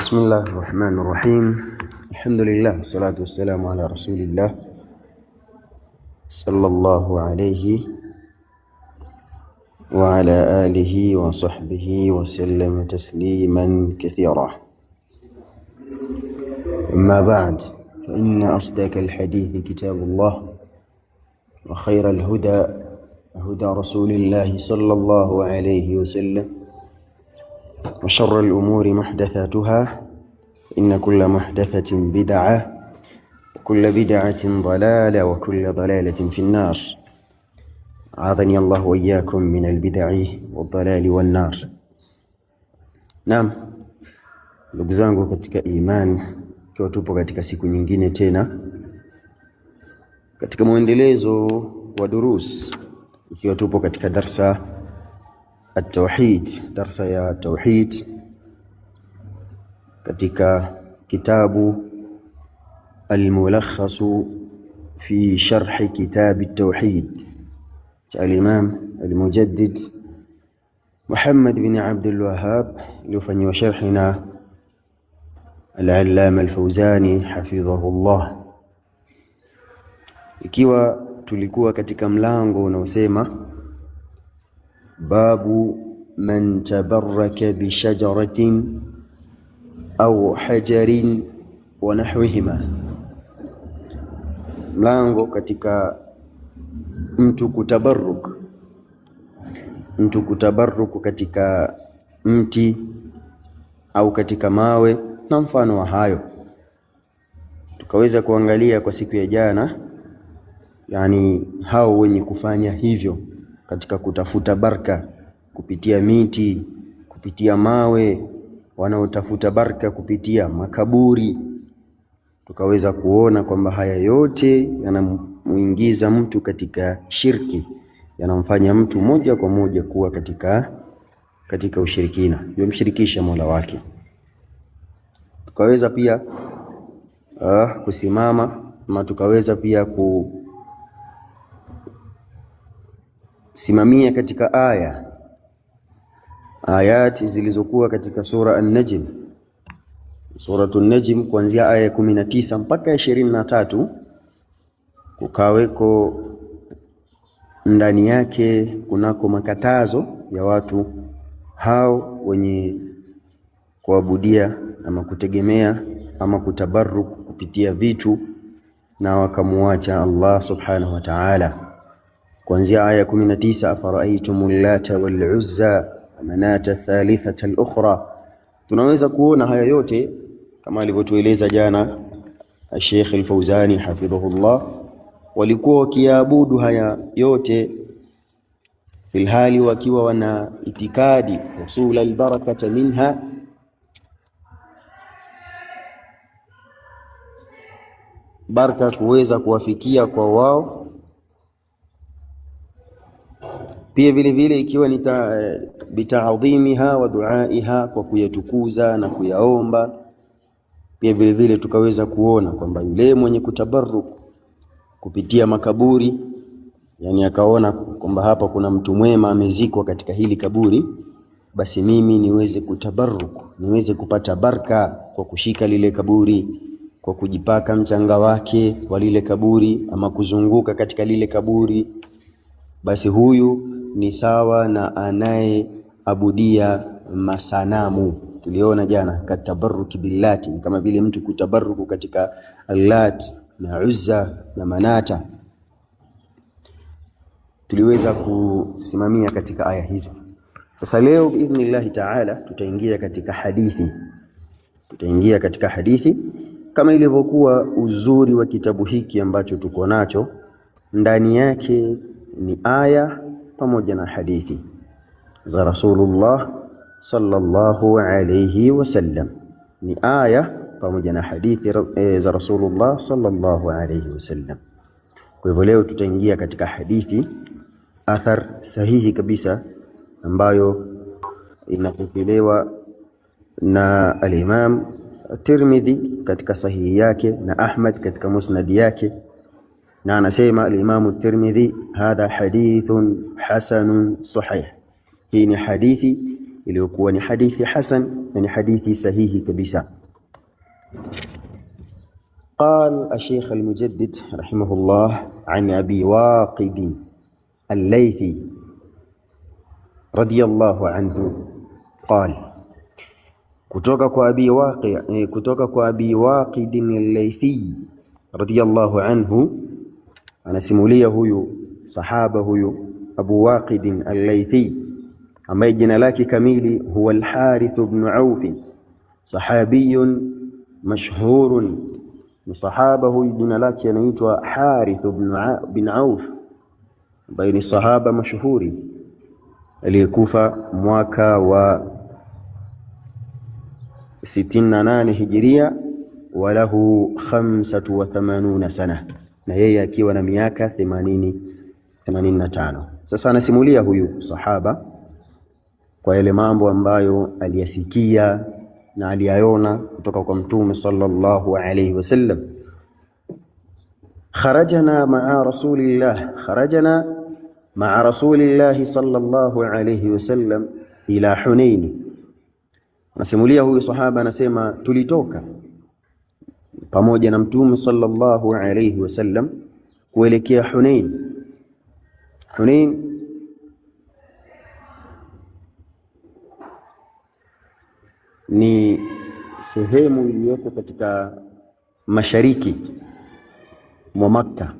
بسم الله الرحمن الرحيم. الحمد لله والصلاة والسلام على رسول الله صلى الله عليه وعلى آله وصحبه وسلم تسليما كثيرا. أما بعد، فإن أصدق الحديث كتاب الله، وخير الهدى هدى رسول الله صلى الله عليه وسلم، وشر الأمور محدثاتها، إن كل محدثة بدعة، وكل بدعة ضلالة، وكل ضلالة في النار. أعاذني الله وإياكم من البدع والضلال والنار. Naam, ndugu zangu katika iman, kwa tupo katika siku nyingine tena katika muendelezo wa durus, ikiwa tupo katika darsa at-tauhid, darsa ya tauhid katika kitabu al-mulakhas fi sharh kitab at-tauhid cha al-imam al-mujaddid Muhammad bin Abdul Wahhab, iliyofanywa sharhina al-allama al-Fawzani hafidhahullah. Ikiwa tulikuwa katika mlango unaosema babu man tabarraka bi shajaratin au hajarin wa nahwihima, mlango katika mtu kutabarruk katika mti au katika mawe na mfano wa hayo. Tukaweza kuangalia kwa siku ya jana, yani hao wenye kufanya hivyo katika kutafuta baraka kupitia miti, kupitia mawe, wanaotafuta baraka kupitia makaburi. Tukaweza kuona kwamba haya yote yanamuingiza mtu katika shirki, yanamfanya mtu moja kwa moja kuwa katika ushirikina, yomshirikisha Mola wake. Tukaweza pia kusimama ama tukaweza pia kusimamia katika ayati zilizokuwa katika sura An-Najm, suratu An-Najm, kuanzia aya 19 mpaka 23. Kukaweko ndani yake kunako makatazo ya watu hao wenye kuabudia ama kutegemea ama kutabarruk kupitia vitu na wakamuacha Allah subhanahu wa ta'ala. Kuanzia aya 19, afara'aytumul lata wal uzza manata thalithata al-ukhra. Tunaweza kuona haya yote kama alivyotueleza jana Sheikh al-Fawzani hafidhahullah, walikuwa wakiabudu haya yote filhali wakiwa wana itikadi usul al-barakata minha, baraka kuweza kuwafikia kwa wao. Pia vile vile ikiwa ni bitaadhimiha wa duaiha, kwa kuyatukuza na kuyaomba. Pia vile vile tukaweza kuona kwamba yule mwenye kutabarruk kupitia makaburi, yani akaona kwamba hapa kuna mtu mwema amezikwa katika hili kaburi, basi mimi niweze kutabarruk, niweze kupata baraka kwa kushika lile kaburi, kwa kujipaka mchanga wake wa lile kaburi ama kuzunguka katika lile kaburi, basi huyu ni sawa na anayeabudia masanamu. Tuliona jana katabarruki billati, kama vile mtu kutabarruku katika Lat na Uzza na Manata. Tuliweza kusimamia katika aya hizo. Sasa leo biidhnillahi ta'ala tutaingia katika hadithi kama ilivyokuwa uzuri wa kitabu hiki ambacho tuko nacho. Ndani yake ni aya pamoja na hadithi za Rasulullah sallallahu alayhi wasallam, ni aya pamoja na hadithi za Rasulullah sallallahu alayhi wasallam. Kwa hivyo leo tutaingia katika hadithi, athar sahihi kabisa ambayo inapokelewa na al-Imam Tirmidhi katika sahihi yake na Ahmad katika musnad yake. Na anasema al-Imam Tirmidhi, hadha hadithun hasanun sahih, hii ni hadithi iliyokuwa ni hadithi hasan na ni hadithi sahihi kabisa. قال الشيخ المجدد رحمه الله عن أبي واقد الليثي رضي الله عنه قال kutoka kwa Abi Waqid al-Laythi radiyallahu anhu, anasimulia huyu sahaba huyu Abu Waqid al-Laythi ambaye jina lake kamili huwa al-Harith ibn Auf, sahabiyun mashhurun. Ni sahaba huyu jina lake anaitwa Harith ibn Auf, ambaye ni sahaba mashuhuri aliyekufa mwaka wa 68 hijiria, walahu 85 sana, na yeye akiwa na miaka 85. Sasa anasimulia huyu sahaba kwa yale mambo ambayo aliyasikia na aliyaona kutoka kwa Mtume sallallahu alayhi wasallam. Kharajna ma'a rasulillah sallallahu alayhi wasallam ila Hunain. Anasimulia huyu sahaba, anasema tulitoka pamoja na Mtume sallallahu alayhi wasallam kuelekea Hunain. Hunain ni sehemu iliyoko katika mashariki mwa Makkah,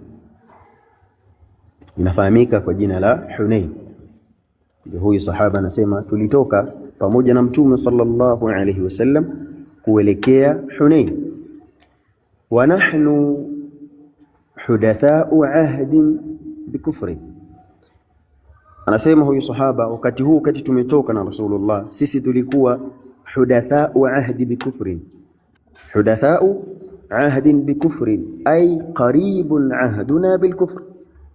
inafahamika kwa jina la Hunain. Ndio huyu sahaba anasema tulitoka pamoja na Mtume sallallahu alayhi wasallam kuelekea Hunain, wa nahnu hudathau ahdin bikufri. Anasema huyu sahaba, wakati tumetoka na Rasulullah, sisi tulikuwa hudathau ahdi bikufri. Hudathau ahdin bikufri ay qaribun ahduna bilkufr,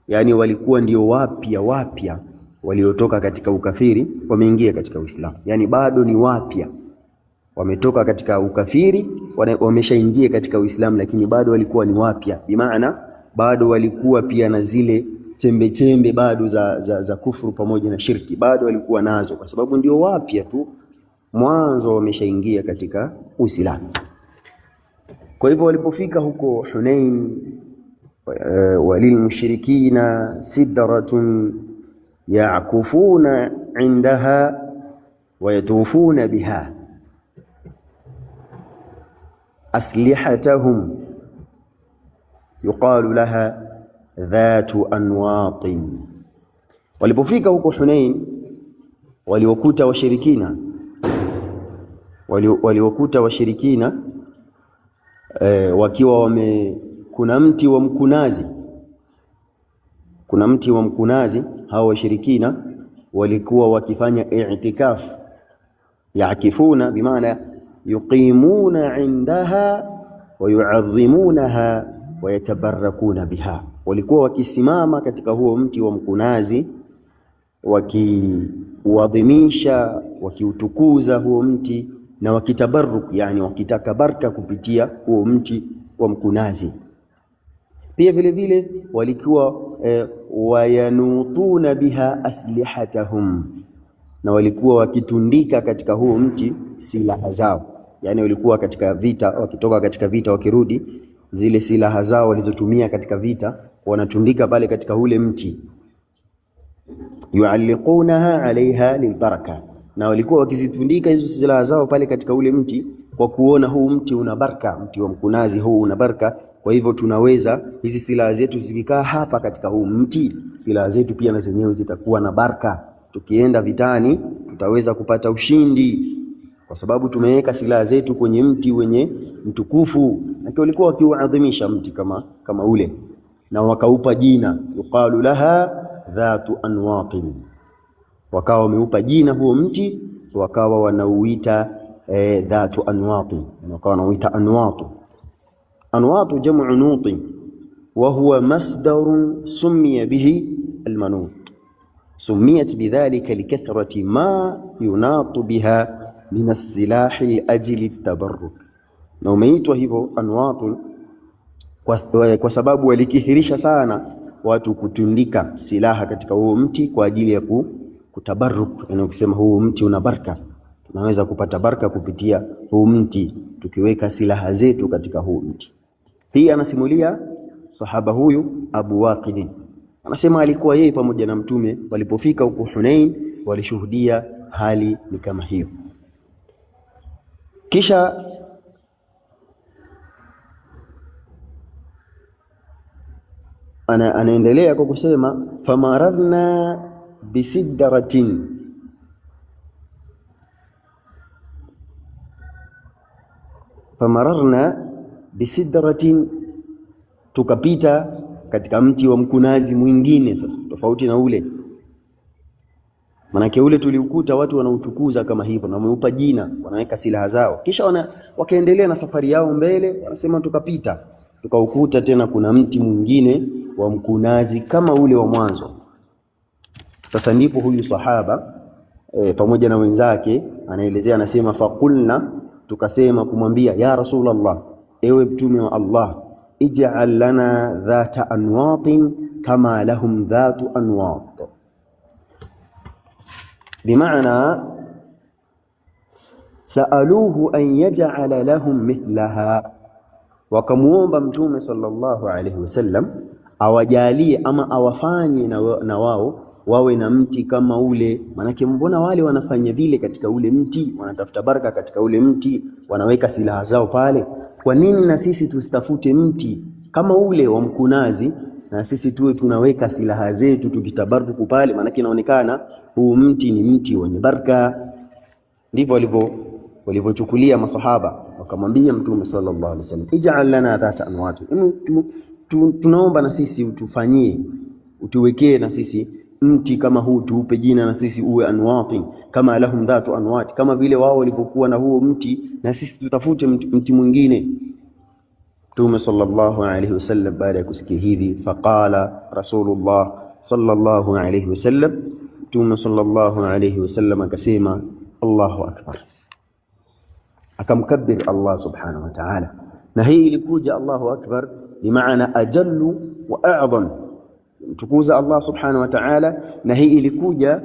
yani walikuwa ndio wapya waliotoka katika ukafiri wameingia katika Uislamu, yani bado ni wapya, wametoka katika ukafiri wameshaingia katika Uislamu, lakini bado walikuwa ni wapya, bimaana bado walikuwa pia na zile chembe bado za kufuru pamoja na shirki bado walikuwa nazo, kwa sababu ndio wapya tu, mwanzo wameshaingia katika Uislamu. Kwa hivyo walipofika huko Hunain, walilmushrikina sidratun ya'kufuna indaha wa yatufuna biha aslihatahum yuqalu laha dhatu anwatin. Walipofika huko Hunain, waliokuta washirikina wakiwa kuna mti wa mkunazi. Hao washirikina walikuwa wakifanya i'tikaf, yakifuna bimaana yuqimuna indaha wa yu'azzimunaha wa yatabarakuna biha. Walikuwa wakisimama katika huo mti wa mkunazi wakiuadhimisha, wakiutukuza huo mti na wakitabaruk, yani wakitaka baraka kupitia huo mti wa mkunazi. Pia vile vile walikuwa wayanutuna biha aslihatahum, na walikuwa wakitundika katika huo mti silaha zao, yani walikuwa katika vita, wakitoka katika vita wakirudi, zile silaha zao walizotumia katika vita wanatundika pale katika ule mti, yualliqunaha alaiha lilbaraka, na walikuwa wakizitundika hizo silaha zao pale katika ule mti kwa kuona huu mti una baraka, mti wa mkunazi huu una baraka. Kwa hivyo tunaweza hizi silaha zetu zikikaa hapa katika huu mti, silaha zetu pia na zenyewe zitakuwa na baraka, tukienda vitani tutaweza kupata ushindi kwa sababu tumeweka silaha zetu kwenye mti wenye mtukufu. Na walikuwa wakiuadhimisha mti kama ule, na wakaupa jina yuqalu laha dhatu anwatin, wakawa wameupa jina huo mti, wakawa wanauita dhatu anwatin, wakawa wanauita anwatu. Anwatu jam'u nutin wa huwa masdarun summiya bihi almanut, summiyat bidhalika likathrati ma yunatu biha min as-silahi ajli at-tabarruk. Na umeitwa hivyo anwatu kwa sababu walikithirisha sana watu kutundika silaha katika huo mti kwa ajili ya kutabarruk, yani ukisema huu mti una baraka, tunaweza kupata baraka kupitia huu mti tukiweka silaha zetu katika huu mti. Hii anasimulia sahaba huyu Abu Waqid, anasema alikuwa yeye pamoja na mtume walipofika huko Hunain walishuhudia hali ni kama hiyo. Kisha anaendelea kwa kusema famararna bisidratin, famararna bisidratin, tukapita katika mti wa mkunazi mwingine sasa tofauti na ule. Manake ule tuliukuta watu wanautukuza kama hivyo na wameupa jina, wanaweka silaha zao, kisha wakaendelea na safari yao mbele. Wanasema tukapita tukaukuta tena kuna mti mwingine wa mkunazi kama ule wa mwanzo. Sasa ndipo huyu sahaba pamoja na wenzake anaelezea, anasema faqulna, tukasema kumwambia ya Rasulullah, ewe mtume wa Allah, ij'al lana dhata anwatin kama lahum dhatu anwat, bimaana saaluhu an yaj'ala lahum mithlaha, wakamuomba mtume sallallahu alayhi wasallam awajalie ama awafanye na wao wawe na mti kama ule. Manake mbona wale wanafanya vile katika ule mti, wanatafuta baraka katika ule mti, wanaweka silaha zao pale, kwa nini na sisi tusitafute mti kama ule wa mkunazi na sisi tuwe tunaweka silaha zetu tukitabaruku pale? Manake inaonekana huu mti ni mti wenye baraka. Ndivyo walivyochukulia masahaba, wakamwambia mtume sallallahu alaihi wasallam, ij'al lana dhata anwat, tunaomba na sisi utufanyie, utuwekee na sisi mti kama huu, tuupe jina na sisi uwe anwatin kama lahum dhatu anwat, kama vile wao walipokuwa na huo mti na sisi tutafute mti mwingine. Mtume sallallahu alayhi wasallam baada ya kusikia hivi, faqala Rasulullah sallallahu alayhi wasallam, Mtume sallallahu alayhi wasallam akasema Allahu akbar, akamkabir Allah subhanahu wa ta'ala. Na hii ilikuja Allahu akbar bimaana ajallu wa a'zam, tukuza Allah subhanahu wa ta'ala, na hii ilikuja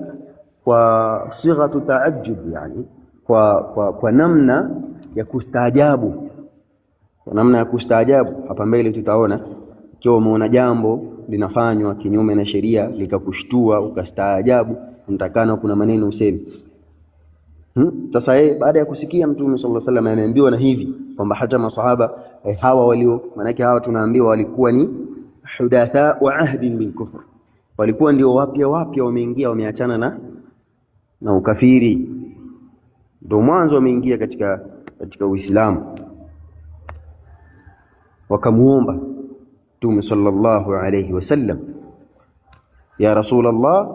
kwa sighatu taajjub, yani kwa namna ya kustaajabu, kwa namna ya kustaajabu. Hapa mbele tutaona ikiwa umeona jambo linafanywa kinyume na sheria likakushtua ukastaajabu, mtakana kuna maneno useme. Sasa baada ya kusikia mtume sallallahu alaihi wasallam ameambiwa na hivi kwamba hata masahaba hawa walio, manake hawa tunaambiwa walikuwa ni hudatha wa ahdin bil kufr, walikuwa ndio wapya wameingia, wameachana na ukafiri, ndio mwanzo wameingia katika Uislamu. Wakamuomba Mtume sallallahu alayhi wasallam, ya Rasulullah,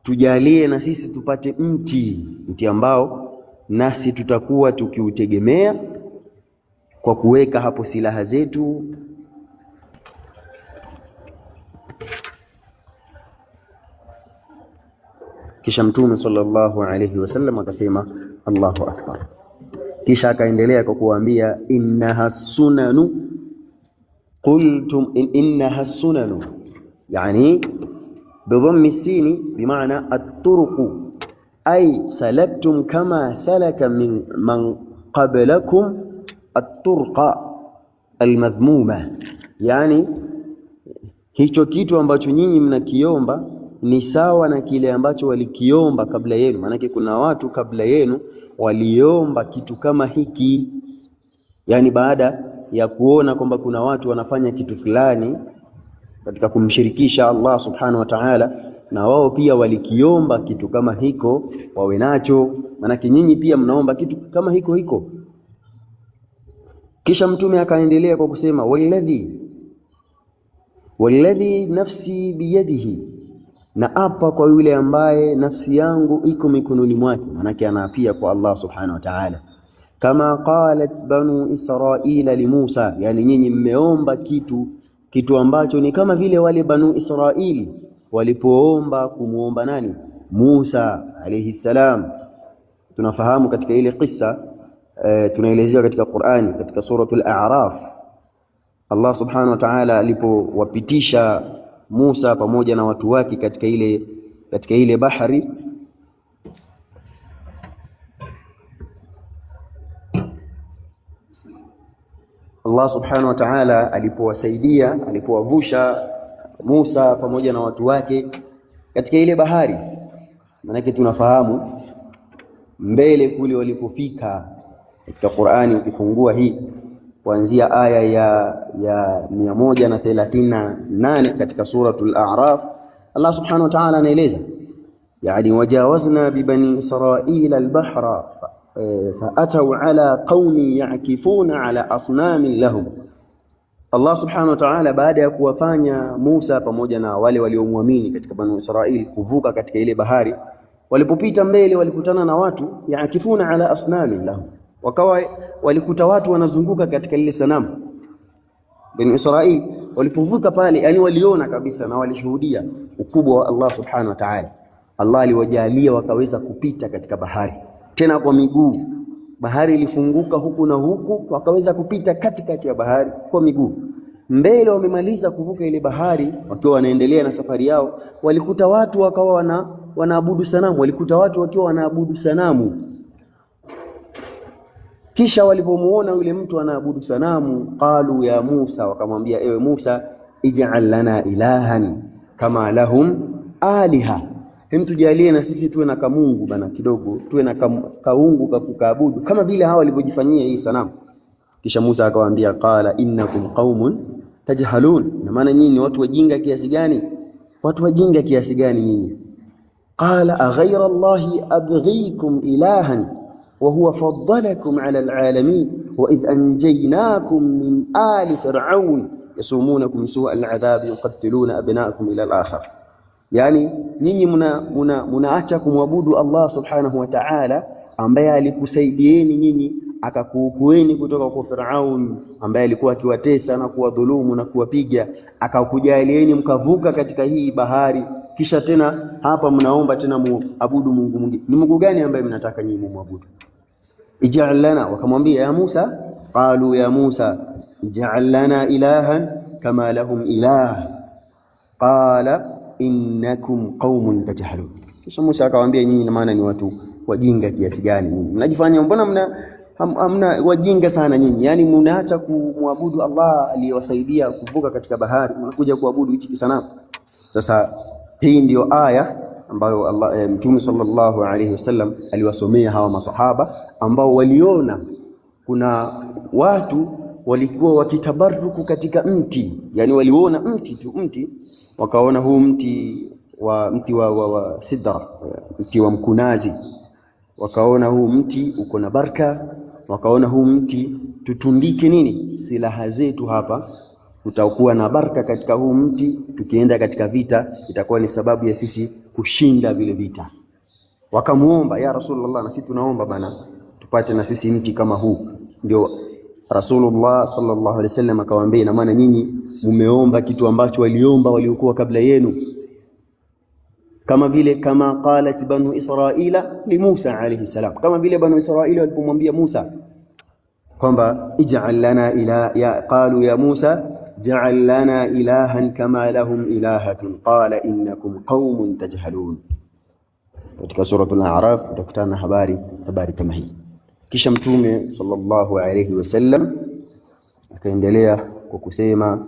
tujalie na sisi tupate mti ambao nasi tutakuwa tukiutegemea kwa kuweka hapo silaha zetu. Kisha Mtume sallallahu alayhi wasallam akasema Allahu akbar. Kisha akaendelea kwa kuambia innaha sunanu, qultum innaha sunanu, yani bidhammi sini bimaana at-turuq, ay salaktum kama salaka man qablakum at-turqa al-madhmuma, yani hicho kitu ambacho nyinyi mnakiomba ni sawa na kile ambacho walikiomba kabla yenu. Maanake kuna watu kabla yenu waliomba kitu kama hiki, yani baada ya kuona kwamba kuna watu wanafanya kitu fulani katika kumshirikisha Allah subhanahu wa ta'ala, na wao pia walikiomba kitu kama hiko wawe nacho. Maanake nyinyi pia mnaomba kitu kama hiko. Kisha Mtume akaendelea kwa kusema walladhi nafsi biyadihi, na apa kwa yule ambaye nafsi yangu iko mikononi mwake. Manake anaapia kwa Allah subhanahu wa ta'ala, kama qalat banu Israila li Musa, yani nyinyi mmeomba kitu ambacho ni kama vile wale banu Israili walipoomba kumuomba nani? Musa alayhi salam. Tunafahamu katika ile kisa tunaelezewa katika Qur'ani, katika suratul A'raf, Allah subhanahu wa ta'ala alipowapitisha Musa pamoja na watu wake katika ile bahari, Allah subhanahu wa ta'ala alipowasaidia, alipowavusha Musa pamoja na watu wake katika ile bahari, manake tunafahamu mbele kule walipofika katika Qur'ani, ukifungua hii kuanzia aya ya 138 katika suratul A'raf, Allah subhanahu wa ta'ala anaeleza yani wajawazna bibani israila albahra faatau ala qaumin yakifuna ala asnamin lahum. Allah subhanahu wa ta'ala baada ya kuwafanya Musa pamoja na wale waliomwamini katika bani Israili kuvuka katika ile bahari, walipopita mbele walikutana na watu yakifuna ala asnamin lahum, wakawa walikuta watu wanazunguka katika lile sanamu. Bani Israili walipovuka pale, yani waliona kabisa na walishuhudia ukubwa wa Allah subhanahu wa ta'ala. Allah aliwajalia wakaweza kupita katika bahari tena kwa miguu. Bahari ilifunguka huku na huku, wakaweza kupita katikati ya bahari kwa miguu. Mbele wamemaliza kuvuka ile bahari, wakiwa wanaendelea na safari yao, walikuta watu wakawa wanaabudu sanamu, walikuta watu wakiwa wanaabudu sanamu. Kisha walipomuona yule mtu anaabudu sanamu, qalu ya Musa, wakamwambia ewe Musa, ij'al lana ilahan kama lahum aliha, hem tujalie na sisi tuwe na kamungu bana kidogo, tuwe na kaungu kakukaabudu kama vile hawa walivyojifanyia hii sanamu. Kisha Musa akawaambia, qala innakum qaumun tajhalun, na maana nyinyi ni watu wajinga kiasi gani? Watu wajinga kiasi gani nyinyi? Qala aghayra Allahi abghikum ilahan wa huwa faddalakum ala alalamin wa idh anjaynakum min ali fir'aun yasumunakum su'a al'adhabi yuqattiluna abna'akum ila al-akhir. Yani nyinyi mnaacha kumwabudu Allah subhanahu wa ta'ala ambaye alikusaidieni nyinyi akakuokoeni kutoka kwa Firaun ambaye alikuwa akiwatesa na kuwadhulumu na kuwapiga, akakujalieni mkavuka katika hii bahari. Kisha tena hapa mnaomba tena muabudu Mungu mwingine. Ni Mungu gani ambaye mnataka nyinyi muabudu? Ij'al lana, wakamwambia ya Musa, qalu ya Musa ij'al lana ilahan kama lahum ilah, qala innakum qaumun tajhalun. Kisha Musa akawaambia, nyinyi na maana ni watu wajinga kiasi gani nyinyi? Mnajifanya mbona hamna wajinga sana nyinyi? Yani mnaacha kumwabudu Allah aliyewasaidia kuvuka katika bahari, mnakuja kuabudu hichi kisanamu. Sasa hii ndio aya ambayo Allah Mtume sallallahu alayhi wasallam aliwasomea hawa masahaba ambao waliona kuna watu walikuwa wakitabaruku katika mti, yani waliona mti wakaona huu mti wa sidra, mti wa mkunazi, wakaona huu mti uko na baraka, wakaona huu mti tutundike nini silaha zetu hapa, utakuwa na baraka katika huu mti, tukienda katika vita itakuwa ni sababu ya sisi kushinda vile vita. Wakamuomba, ya Rasulullah, na sisi tunaomba bana tupate na sisi mti kama huu. Ndio Rasulullah sallallahu alaihi wasallam akawaambia, na maana nyinyi mumeomba kitu ambacho waliomba waliokuwa kabla yenu, kama vile kama qalat banu Israila li Musa alayhi salam, kama vile banu Israila walipomwambia Musa kwamba ij'al lana ilaha, qalu ya Musa ja'al lana ilahan kama lahum ilahatun qala innakum qaumun tajhalun. Katika suratul A'raf utakutana na habari kama hii. Kisha Mtume sallallahu alayhi wasallam akaendelea kwa kusema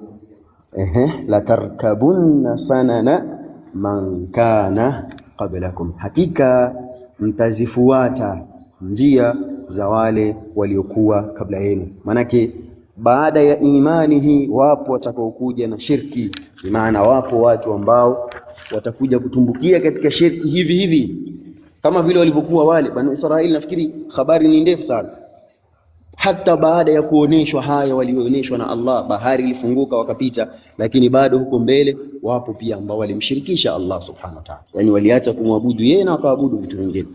la tarkabunna sanana man kana qablakum, hakika mtazifuata njia za wale waliokuwa kabla yenu. Manake baada ya imani hii wapo watakaokuja na shirki, maana wapo watu ambao watakuja kutumbukia katika shirki hivi kama vile walivyokuwa wale Bani Israili. Nafikiri habari ni ndefu sana. Hata baada ya kuoneshwa haya waliooneshwa na Allah, bahari ilifunguka wakapita, lakini bado huko mbele wapo pia ambao walimshirikisha Allah subhanahu wa ta'ala, yani waliacha kumwabudu yeye na wakaabudu vitu vingine.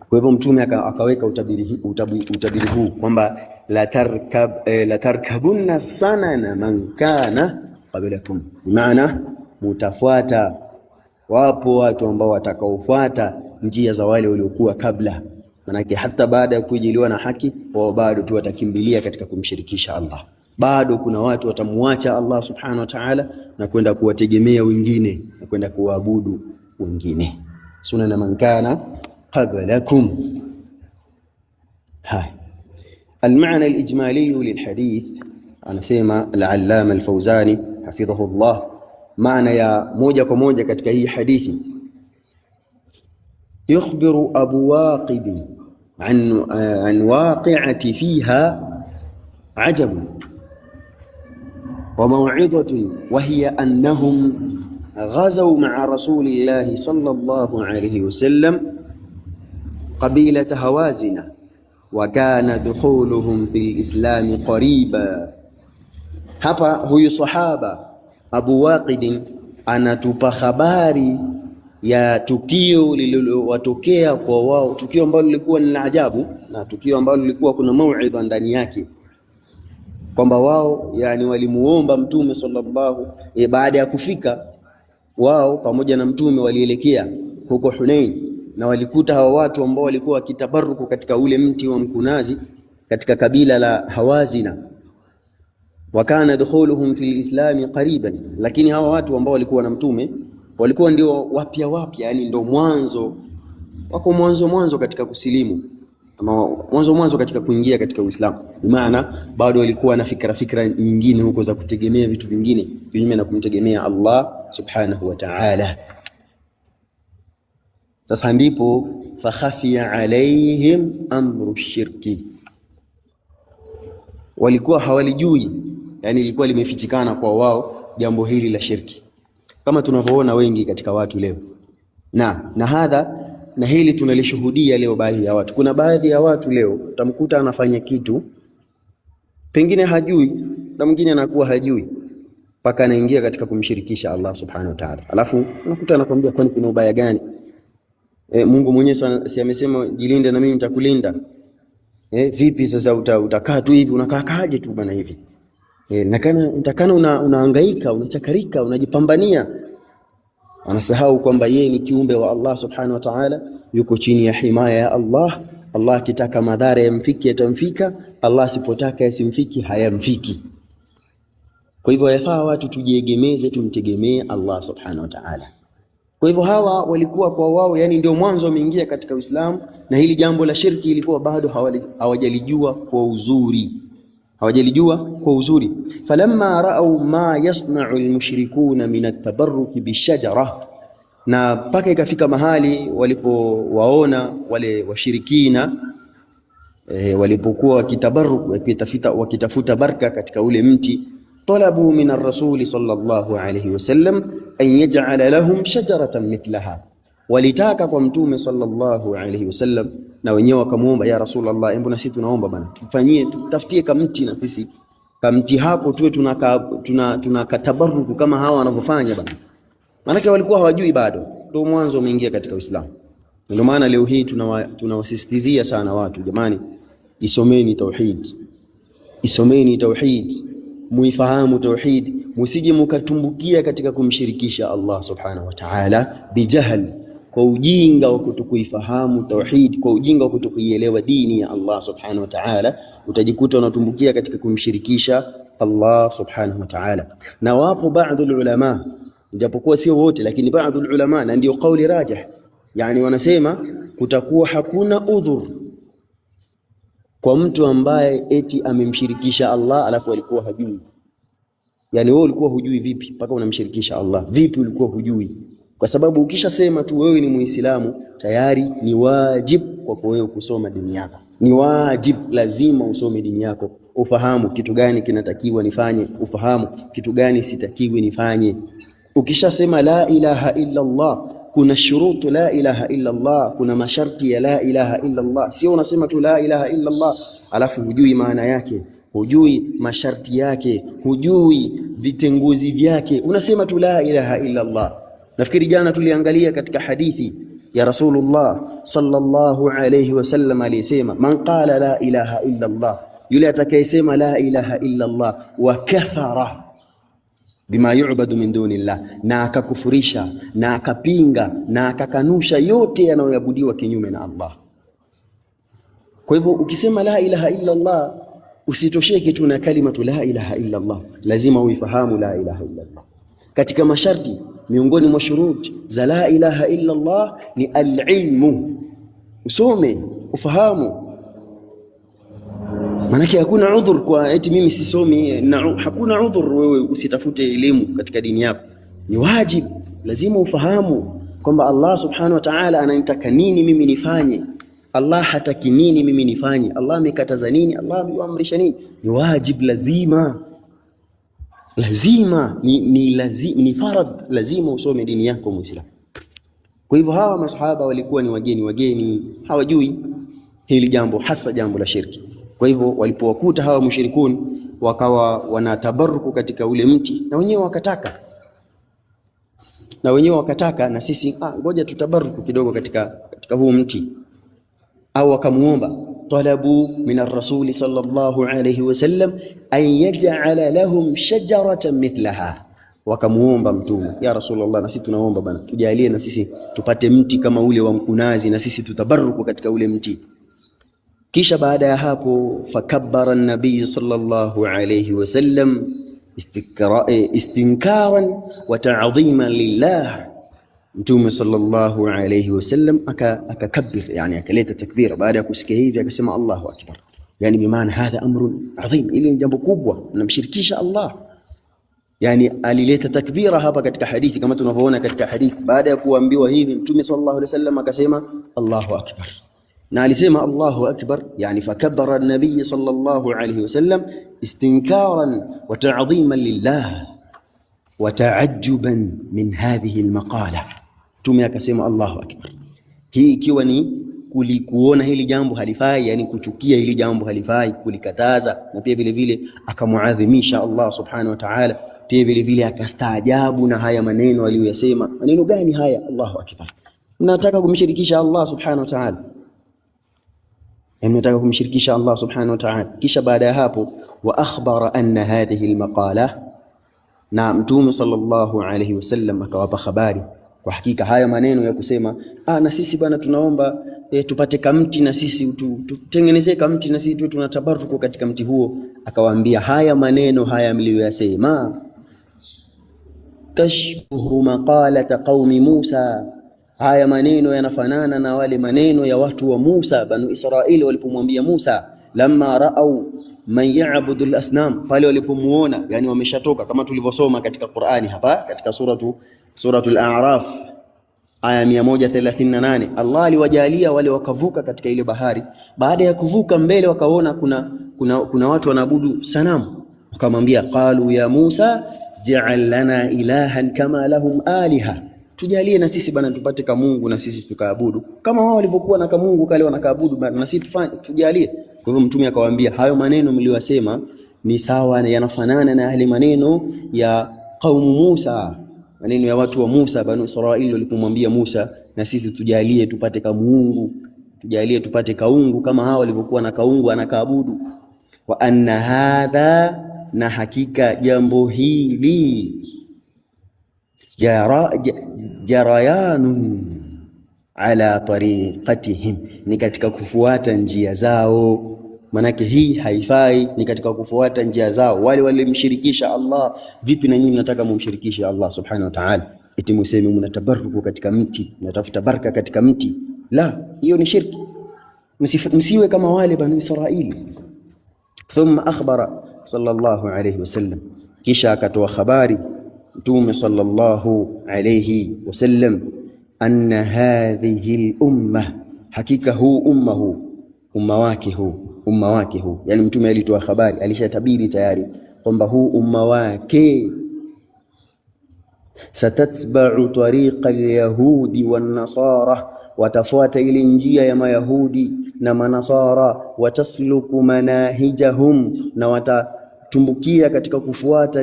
Kwa hivyo Mtume akaweka utabiri huu kwamba la tarkabunna sanana man kana qablakum, maana mutafuata, wapo watu ambao watakaofuata njia za wale waliokuwa kabla. Manake hata baada ya kujiliwa na haki, wao bado tu watakimbilia katika kumshirikisha Allah. Bado kuna watu watamuacha Allah subhanahu wa ta'ala na kwenda kuwategemea wengine na kwenda kuabudu wengine. Sunana man kana qablakum. المعنى الإجمالي للحديث anasema al-Allama al-Fawzani hafidhahullah, maana ya moja kwa moja katika hii hadithi, yukhbiru Abu Waqid an waqi'ati fiha ajab wa maw'idhatun wa hiya annahum ghazaw ma'a rasulillahi sallallahu alayhi wasallam qabilata Hawazina wa kana dukhuluhum fil islam qariba. Hapa huyu sahaba Abu Waqid anatupa habari ya tukio lililowatokea kwa wao, tukio ambalo lilikuwa ni la ajabu na tukio ambalo lilikuwa kuna mauidha ndani yake, kwamba wao yani walimuomba Mtume sallallahu baada ya kufika wao pamoja na Mtume walielekea huko Hunain, na walikuta hawa watu ambao walikuwa wakitabaruku katika ule mti wa mkunazi katika kabila la Hawazina, wa kana dukhuluhum fil islam qariban. Lakini hawa watu ambao walikuwa na Mtume walikuwa ndio wapya, yani ndio mwanzo katika kusilimu, ama mwanzo katika kuingia katika Uislamu. Maana bado walikuwa na fikra nyingine huko za kutegemea vitu vingine kinyume na kumtegemea Allah subhanahu wa ta'ala. Sasa ndipo fakhafiya alaihim amru shirki, walikuwa hawalijui, yani ilikuwa limefichikana kwa wao jambo hili la shirki, kama tunavyoona wengi katika watu leo. Na hili tunalishuhudia leo baadhi ya watu. Kuna baadhi ya watu leo utamkuta anafanya kitu pengine hajui, na mwingine anakuwa hajui mpaka anaingia katika kumshirikisha Allah subhanahu wa ta'ala. Alafu unakuta anakuambia kwani kuna ubaya gani? Mungu mwenyewe si amesema jilinde na mimi nitakulinda. Vipi sasa utakaa tu hivi, unakaaje tu bana hivi? Nitakana unahangaika, unachakarika, unajipambania. Anasahau kwamba yeye ni kiumbe wa Allah subhanahu wa ta'ala, yuko chini ya himaya ya Allah. Allah akitaka madhara yamfiki yatamfika, Allah asipotaka yasimfiki hayamfiki. Kwa hivyo yafaa watu tujiegemeze, tumtegemee Allah subhanahu wa ta'ala. Kwa hivyo hawa walikuwa kwa wao, yani ndio mwanzo wameingia katika Uislamu, na hili jambo la shirki ilikuwa bado hawajalijua kwa uzuri. Falamma ra'aw ma yasna'u almushrikuna min at-tabarruk bishajara, na paka ikafika mahali walipowaona wale washirikina walipokuwa wakitafuta baraka katika ule mti, talabu min ar-rasul sallallahu alayhi wasallam an yaj'ala lahum shajaratan mithlaha, walitaka kwa Mtume sallallahu alayhi wasallam, na wenyewe wakamuomba, ya Rasulullah, hebu na sisi tunaomba bana, tufanyie, tutafutie kamti na sisi kamti hapo tuwe tunakatabaruku kama hawa wanavyofanya bana. Maana walikuwa hawajui bado, ndio mwanzo umeingia katika Uislamu. Ndio maana leo hii tunawasisitizia sana watu, jamani, isomeni tauhid, muifahamu tauhid, musije mkatumbukia katika kumshirikisha Allah subhanahu wa ta'ala bijahl, kwa ujinga wa kutokuifahamu tauhid, kwa ujinga wa kutokuielewa dini ya Allah subhanahu wa ta'ala, utajikuta unatumbukia katika kumshirikisha Allah subhanahu wa ta'ala. Na wapo baadhi ulama, japokuwa sio wote, lakini baadhi ulama, na ndio kauli rajih, yani wanasema kutakuwa hakuna udhur kwa mtu ambaye eti amemshirikisha Allah alafu alikuwa hajui. Yani wewe ulikuwa hujui vipi mpaka unamshirikisha Allah? Vipi ulikuwa hujui? Kwa sababu ukishasema tu wewe ni Muislamu, tayari ni wajibu kwa wewe kusoma dini yako. Ni wajibu, lazima usome dini yako, ufahamu kitu gani kinatakiwa nifanye, ufahamu kitu gani sitakiwi nifanye. Ukishasema la ilaha illa Allah, kuna shurutu la ilaha illa Allah, kuna masharti ya la ilaha illa Allah. Sio unasema tu la ilaha illa Allah alafu hujui maana yake, hujui masharti yake, hujui vitenguzi vyake, unasema tu la ilaha illa Allah. Nafikiri jana tuliangalia katika hadithi ya Rasulullah sallallahu alayhi wasallam aliyesema, man qala la ilaha illa Allah, yule atakayesema la ilaha illa Allah wa kathara bima yu'badu min dunillah, na akakufurisha na akapinga na akakanusha yote yanayoabudiwa kinyume na Allah. Kwa hivyo ukisema la ilaha illa Allah, usitosheke tu na kalimatu la ilaha illa Allah, lazima uifahamu la ilaha illa Allah. Katika masharti miongoni mwa shuruti za la ilaha illa Allah ni al-ilmu, usome ufahamu. Manake hakuna udhur kwa eti mimi sisomi, na hakuna udhur wewe usitafute elimu katika dini yako. Ni wajibu, lazima ufahamu kwamba Allah subhanahu wa ta'ala ananitaka nini mimi nifanye, Allah hataki nini mimi nifanye, Allah amekataza nini, Allah ameamrisha nini. Ni wajibu, lazima ni farad, lazima usome dini yako Muislamu. Kwa hivyo hawa masahaba walikuwa ni wageni, hawajui hili jambo, hasa jambo la shirki. Kwa hivyo walipowakuta hawa mushrikun wakawa wanatabaruku katika ule mti, na wenyewe wakataka na sisi ngoja tutabaruku kidogo katika huu mti, au wakamuomba, talabu min ar-rasul sallallahu alayhi wasallam an yaj'ala lahum shajaratan mithlaha, wakamuomba Mtume, ya Rasulullah, na sisi tunaomba bana, tujalie na sisi tupate mti kama ule wa mkunazi, na sisi tutabaruku katika ule mti. Kisha baada ya hapo, fakabbara an-nabiy sallallahu alayhi wasallam istinkaran wa ta'dhiman lillah. Mtume sallallahu alayhi wasallam akakabbir, yani akaleta takbira. Baada ya kusikia hivi akasema Allahu akbar, yani bimaana hadha amrun adhim, ili ni jambo kubwa, namshirikisha Allah. Yani alileta takbira hapa katika hadithi, kama tunavyoona katika hadithi. Baada ya kuambiwa hivi, Mtume sallallahu alayhi wasallam akasema Allahu akbar, na alisema Allahu akbar, yani fakabbara an-nabiy sallallahu alayhi wasallam istinkaran wa ta'dhiman lillah wa ta'ajjuban min hadhihi al-maqala. Mtume akasema Allahu akbar, hii ikiwa ni kulikuona hili jambo halifai, yani kuchukia hili jambo halifai, kulikataza, na pia vile vile akamuadhimisha Allah subhanahu wa ta'ala. Pia vile vile akastaajabu na haya maneno aliyosema. Maneno gani haya? Allahu akbar, nataka kumshirikisha Allah subhanahu wa ta'ala, nataka kumshirikisha Allah subhanahu wa ta'ala. Kisha baada ya hapo, wa akhbara anna hadhihi almaqala, na Mtume sallallahu alayhi wasallam akawapa habari, kwa hakika haya maneno ya kusema na sisi bwana tunaomba tupate kamti, na sisi tutengenezee kamti, na sisi tu tunatabaruku katika mti huo. Akawaambia haya maneno haya mlioyasema, tashbuhu maqalata qaumi Musa, haya maneno yanafanana na wale maneno ya watu wa Musa, banu Israili, walipomwambia Musa, lamma raau man ya'budu al-asnam, pale walipomuona, yani wameshatoka, kama tulivyosoma katika Qur'ani hapa katika suratul A'raf aya 138. Allah aliwajalia wale wakavuka katika ile bahari. Baada ya kuvuka mbele, wakaona kuna watu wanaabudu sanamu, wakamwambia, qalu ya Musa ja'al lana ilahan kama lahum aliha, tujalie na sisi bana tupate kamungu na sisi tukaabudu kama wao walivyokuwa na kamungu kale wanakaabudu, bana na sisi tufanye, tujalie. Kwa hivyo Mtume akawaambia hayo maneno mliwasema ni sawa na yanafanana na yale maneno ya kaumu Musa, maneno ya watu wa Musa, banu Israili, walipomwambia Musa, na sisi tujalie tupate kamungu, tujalie tupate kaungu kama hao walivyokuwa na kaungu anakaabudu. Wa anna hadha, na hakika jambo hili, jarayanun ala tariqatihim, ni katika kufuata njia zao. Manake hii haifai, ni katika kufuata njia zao. Wale walimshirikisha Allah, vipi na nyinyi mnataka mumshirikishe Allah subhanahu wa ta'ala? Eti museme mnatabaruku katika mti, mnatafuta baraka katika mti. La, hiyo ni shirki. Msiwe kama wale banu Israili. Thumma akhbara sallallahu alayhi wasallam, kisha akatoa habari Mtume sallallahu alayhi wasallam, anna hadhihi al-umma, hakika huu umma wake huu, yani Mtume alitoa habari, alishatabiri tayari kwamba huu umma wake, satatba'u tariqa al-yahudi wan-nasara, watafuata ile njia ya mayahudi na manasara, watasluku manahijahum, na watatumbukia katika kufuata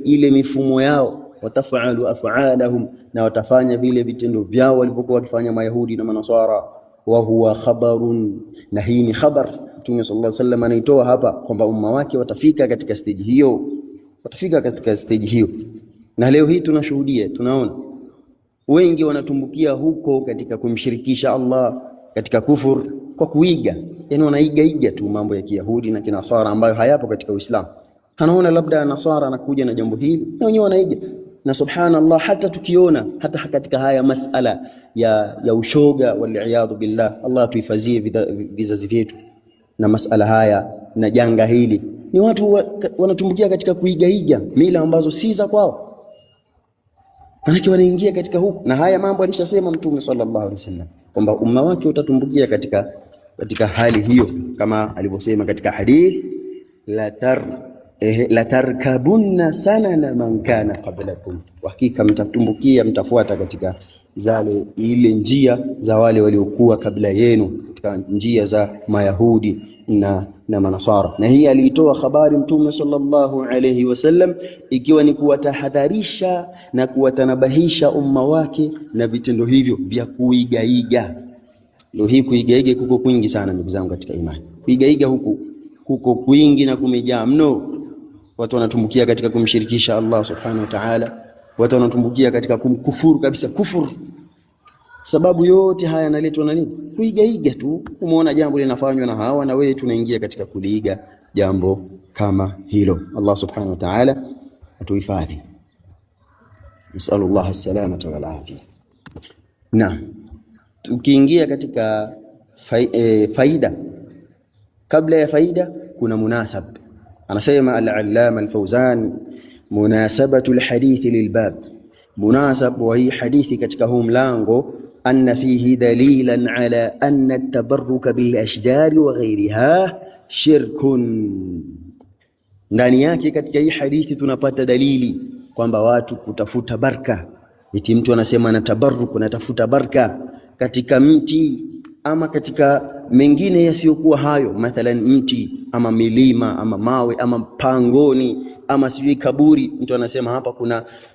ile mifumo yao, watafalu af'alahum, na watafanya vile vitendo vyao walivyokuwa wakifanya mayahudi na manasara. Wa huwa khabarun, na hii ni khabar Mtume sallallahu alaihi wasallam anaitoa hapa kwamba umma wake watafika katika stage hiyo, na leo hii tunashuhudia, tunaona wengi wanatumbukia huko katika kumshirikisha Allah, katika kufur, kwa kuiga, yani wanaiga tu mambo ya Kiyahudi na Kinasara ambayo hayapo katika Uislamu. Anaona labda Nasara anakuja na jambo hili, na wenyewe wanaiga. Na subhanallah, hata tukiona hata katika haya masala ya ushoga, wal iyadhu billah, Allah tuhifadhie vizazi vyetu. na masala haya na janga hili ni watu wanatumbukia katika kuigaiga mila ambazo si za kwao, manake wanaingia katika huku. Na haya mambo alishasema Mtume sallallahu alaihi wasallam kwamba umma wake utatumbukia katika hali hiyo, kama alivyosema katika hadith, la tarkabunna sanana man kana qablakum, hakika mtatumbukia, mtafuata katika ile njia za wale waliokuwa kabla yenu, katika njia za Mayahudi na Manasara. Na hii aliitoa habari Mtume sallallahu alayhi wasallam ikiwa ni kuwatahadharisha na kuwatanabahisha umma wake na vitendo hivyo vya kuigaiga. Leo hii kuigaiga kuko kwingi sana ndugu zangu katika imani. Kuigaiga huku kuko kwingi na kumejaa mno. Watu wanatumbukia katika kumshirikisha Allah subhanahu wa ta'ala, watu wanatumbukia katika kumkufuru kabisa, kufuru. Sababu yote haya yanaletwa na nini? Kuigaiga tu. Umeona jambo linafanywa na hawa na wewe tunaingia katika kuliiga jambo kama hilo. Allah subhanahu wa ta'ala atuhifadhi. Nasallallahu as-salamata wal afia. Na tukiingia katika faida, kabla ya faida kuna munasab. Anasema al-allama al-Fawzan, munasabatu al-hadith lilbab, munasab wa hii hadithi katika huu mlango, anna fihi dalilan ala anna at-tabarruka bil ashjari wa ghayriha shirkun. Ndani yake katika hii hadithi tunapata dalili kwamba watu kutafuta baraka, eti mtu anasema anatabarruku, anatafuta baraka katika mti ama katika mengine yasiyokuwa hayo, mathalan mti ama milima ama mawe ama pangoni ama sijui kaburi. Mtu anasema hapa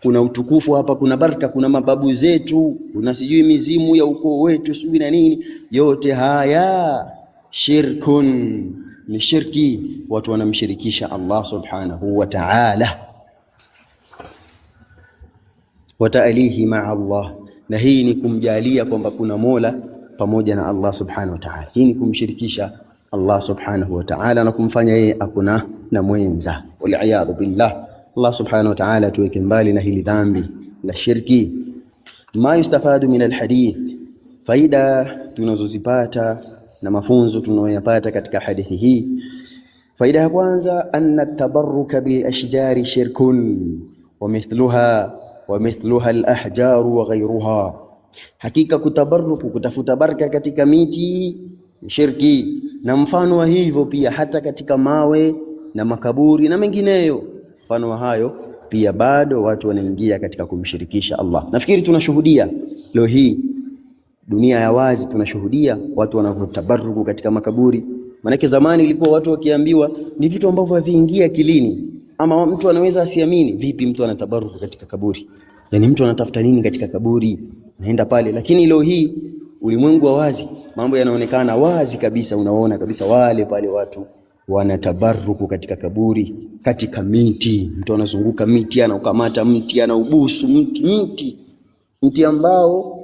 kuna utukufu, hapa kuna baraka, kuna mababu zetu, kuna sijui mizimu ya ukoo wetu sijui na nini. Yote haya shirkun, ni shirki. Watu wanamshirikisha Allah subhanahu wa ta'ala, wa ta'alihi ma'a Allah. Na hii ni kumjalia kwamba kuna Mola pamoja na Allah subhanahu wa ta'ala. Hii ni kumshirikisha Allah subhanahu wa ta'ala na kumfanya yeye akuna na mwenza. Wal billah. Allah subhanahu wa ta'ala tuweke mbali na hili dhambi la shirki. Ma yustafadu min alhadith, faida tunazozipata na mafunzo tunayoyapata katika hadithi hii. Faida ya kwanza, anna at-tabarruka bil ashjari shirkun wa mithluha al-ahjar wa ghayruha. Hakika kutabarruku, kutafuta baraka katika miti shirki, na mfano wa hivyo pia hata katika mawe na makaburi na mengineyo, mfano wa hayo pia bado watu wanaingia katika kumshirikisha Allah. Nafikiri tunashuhudia leo hii dunia ya wazi, tunashuhudia watu wanavyotabarruku katika makaburi. Manake zamani ilikuwa watu wakiambiwa ni vitu ambavyo haviingia akilini, ama mtu anaweza asiamini. Vipi mtu anatabarruku katika kaburi? Yani mtu anatafuta nini katika kaburi? Naenda pale. Lakini leo hii ulimwengu wa wazi, mambo yanaonekana wazi kabisa. Unaona kabisa wale pale watu wanatabarruku katika kaburi, katika miti. Mtu anazunguka miti, anaukamata mti, anaubusu mti ambao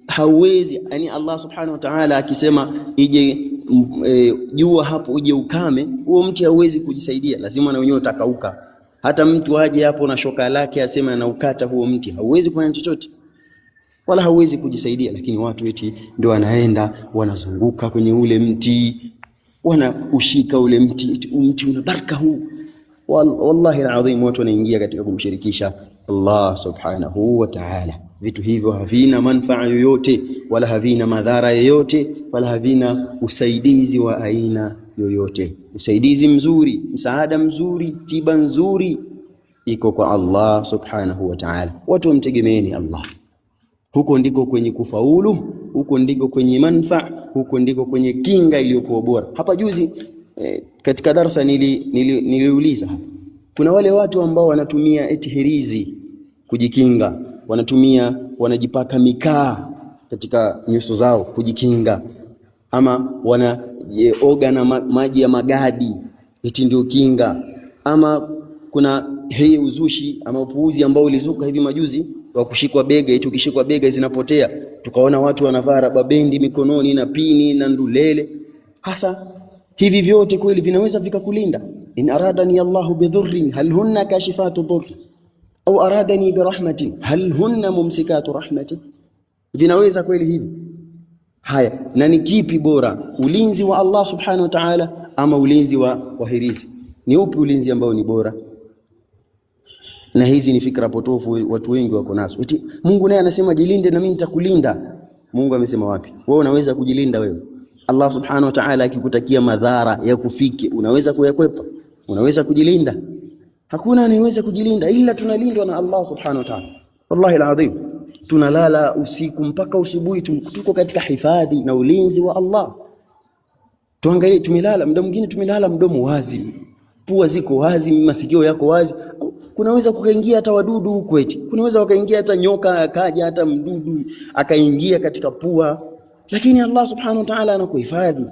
hauwezi, yani Allah subhanahu wa ta'ala akisema ije jua hapo uje ukame, huo mti hauwezi kujisaidia, lazima na wenyewe utakauka. Hata mtu aje hapo na shoka lake asema anaukata huo mti, hauwezi kufanya chochote wala hauwezi kujisaidia. Lakini watu eti ndio wanaenda wanazunguka kwenye ule mti, wanaushika ule mti, mti una baraka huu. Wallahi alazim, watu wanaingia katika kumshirikisha Allah subhanahu wa ta'ala. Vitu hivyo havina manufaa yoyote, wala havina madhara yoyote, wala havina usaidizi wa aina yoyote. Usaidizi mzuri, msaada mzuri, tiba nzuri iko kwa Allah subhanahu wa ta'ala. Watu wamtegemeeni Allah. Huko ndiko kwenye kufaulu, huko ndiko kwenye manufaa, huko ndiko kwenye kinga iliyokuwa bora. Hapa juzi katika darasa niliuliza, kuna wale watu ambao wanatumia eti hirizi kujikinga, wanajipaka mikaa katika nyuso zao kujikinga, ama wanaoga na maji ya magadi eti ndio kinga, ama kuna hii uzushi ama upuuzi ambao ulizuka hivi majuzi wa kushikwa bega, eti ukishikwa bega zinapotea. Tukaona watu wanavaa raba bendi mikononi na pini na ndulele. Hasa hivi vyote kweli vinaweza vikakulinda? In aradani Allahu bidhurrin hal hunna kashifatu dhurri au aradani birahmatin hal hunna mumsikatu rahmati? Vinaweza kweli hivi? Haya, na ni kipi bora, ulinzi wa Allah subhanahu wa ta'ala ama ulinzi wa hirizi? Ni upi ulinzi ambao ni bora? Na hizi ni fikra potofu watu wengi wako nazo. Eti Mungu naye anasema jilinde na mimi nitakulinda. Mungu amesema wapi? Wewe unaweza kujilinda wewe? Allah subhanahu wa ta'ala akikutakia madhara ya kufike, unaweza kuyakwepa? Unaweza kujilinda? Hakuna anayeweza kujilinda, ila tunalindwa na Allah subhanahu wa ta'ala. Wallahi alazim, tunalala usiku mpaka usubuhi, tuko katika hifadhi na ulinzi wa Allah. Tuangalie, tumelala muda mwingine, tumelala mdomo wazi, pua ziko wazi, masikio yako wazi. Kunaweza kukaingia hata wadudu huko, eti kunaweza wakaingia hata nyoka akaja, hata mdudu akaingia katika pua, lakini Allah subhanahu wa ta'ala anakuhifadhi.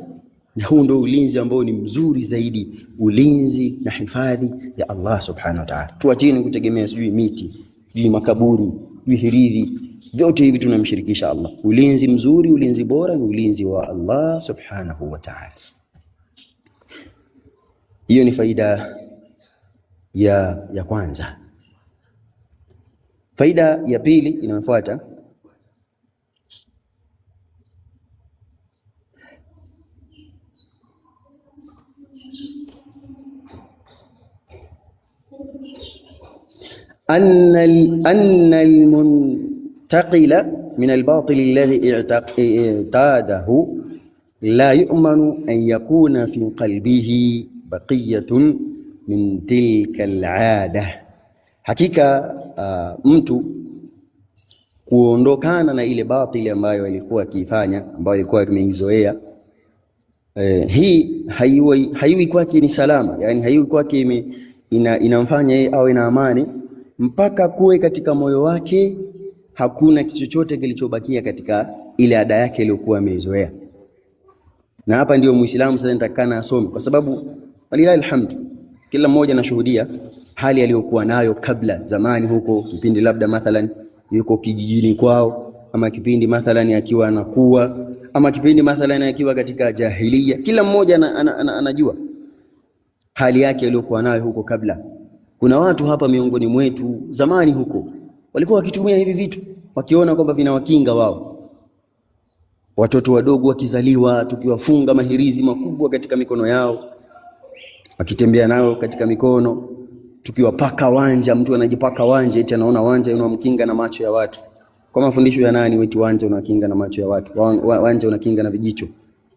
Na huu ndio ulinzi ambao ni mzuri zaidi, ulinzi na hifadhi ya Allah subhanahu wa ta'ala. Tuacheni kutegemea sijui miti, sijui makaburi, sijui hiridhi, vyote hivi tunamshirikisha Allah. Ulinzi mzuri, ulinzi bora ni ulinzi wa Allah subhanahu wa ta'ala. Hiyo ni faida ya kwanza. Faida ya pili inayofuata, أن المنتقل من الباطل الذي اعتاده لا يؤمن أن يكون في قلبه بقية min tilka al'ada. Hakika mtu kuondokana na ile batili ambayo alikuwa akifanya, ambayo alikuwa ameizoea, hii haiwi kwake ni salama, yani haiwi kwake inamfanya yeye awe na amani mpaka kuwe katika moyo wake hakuna kichochote kilichobakia katika ile ada yake iliyokuwa ameizoea. Na hapa ndio Muislamu sasa nitakana asome, kwa sababu walilahi alhamdu kila mmoja anashuhudia hali aliyokuwa nayo kabla zamani huko, kipindi labda mathalan yuko kijijini kwao, ama kipindi mathalan akiwa anakuwa, ama kipindi mathalan akiwa katika jahiliya. Kila mmoja anajua hali yake aliyokuwa nayo huko kabla. Kuna watu hapa miongoni mwetu zamani huko walikuwa wakitumia hivi vitu wakiona kwamba vinawakinga wao. Watoto wadogo wakizaliwa tukiwafunga mahirizi makubwa katika mikono yao, akitembea nao katika mikono, tukiwapaka wanja, mtu anajipaka wanja eti anaona wanja unamkinga na macho ya watu. Kwa mafundisho ya nani wetu wanja unakinga na macho ya watu? Wanja unakinga na vijicho.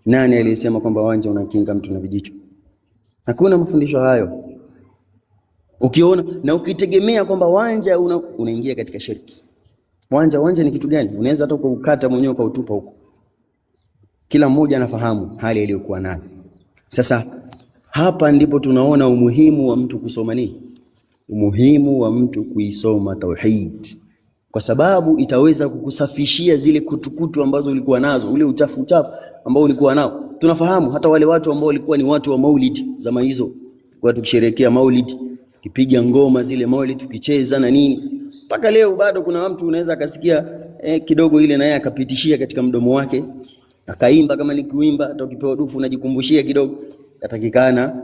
Nani aliyesema kwamba wanja unakinga mtu na vijicho? Hakuna mafundisho hayo. Ukiona na ukitegemea kwamba wanja unaingia katika shirki. Wanja ni kitu gani? Unaweza hata ukukata mwenyewe kwa utupa huko. Kila mmoja anafahamu hali aliyokuwa nayo. Sasa hapa ndipo tunaona umuhimu wa mtu kusoma nini? Umuhimu wa mtu kuisoma tauhid, kwa sababu itaweza kukusafishia zile kutukutu ambazo ulikuwa nazo, ule uchafu ambao ulikuwa nao. Tunafahamu hata wale watu ambao walikuwa ni watu wa maulid zama hizo, watu kisherehekea maulid, kipiga ngoma zile maulid, tukicheza na nini, mpaka leo bado kuna mtu unaweza akasikia kidogo ile na yeye akapitishia katika mdomo wake akaimba. Kama ni kuimba hata ukipewa dufu unajikumbushia kidogo. Yatakikana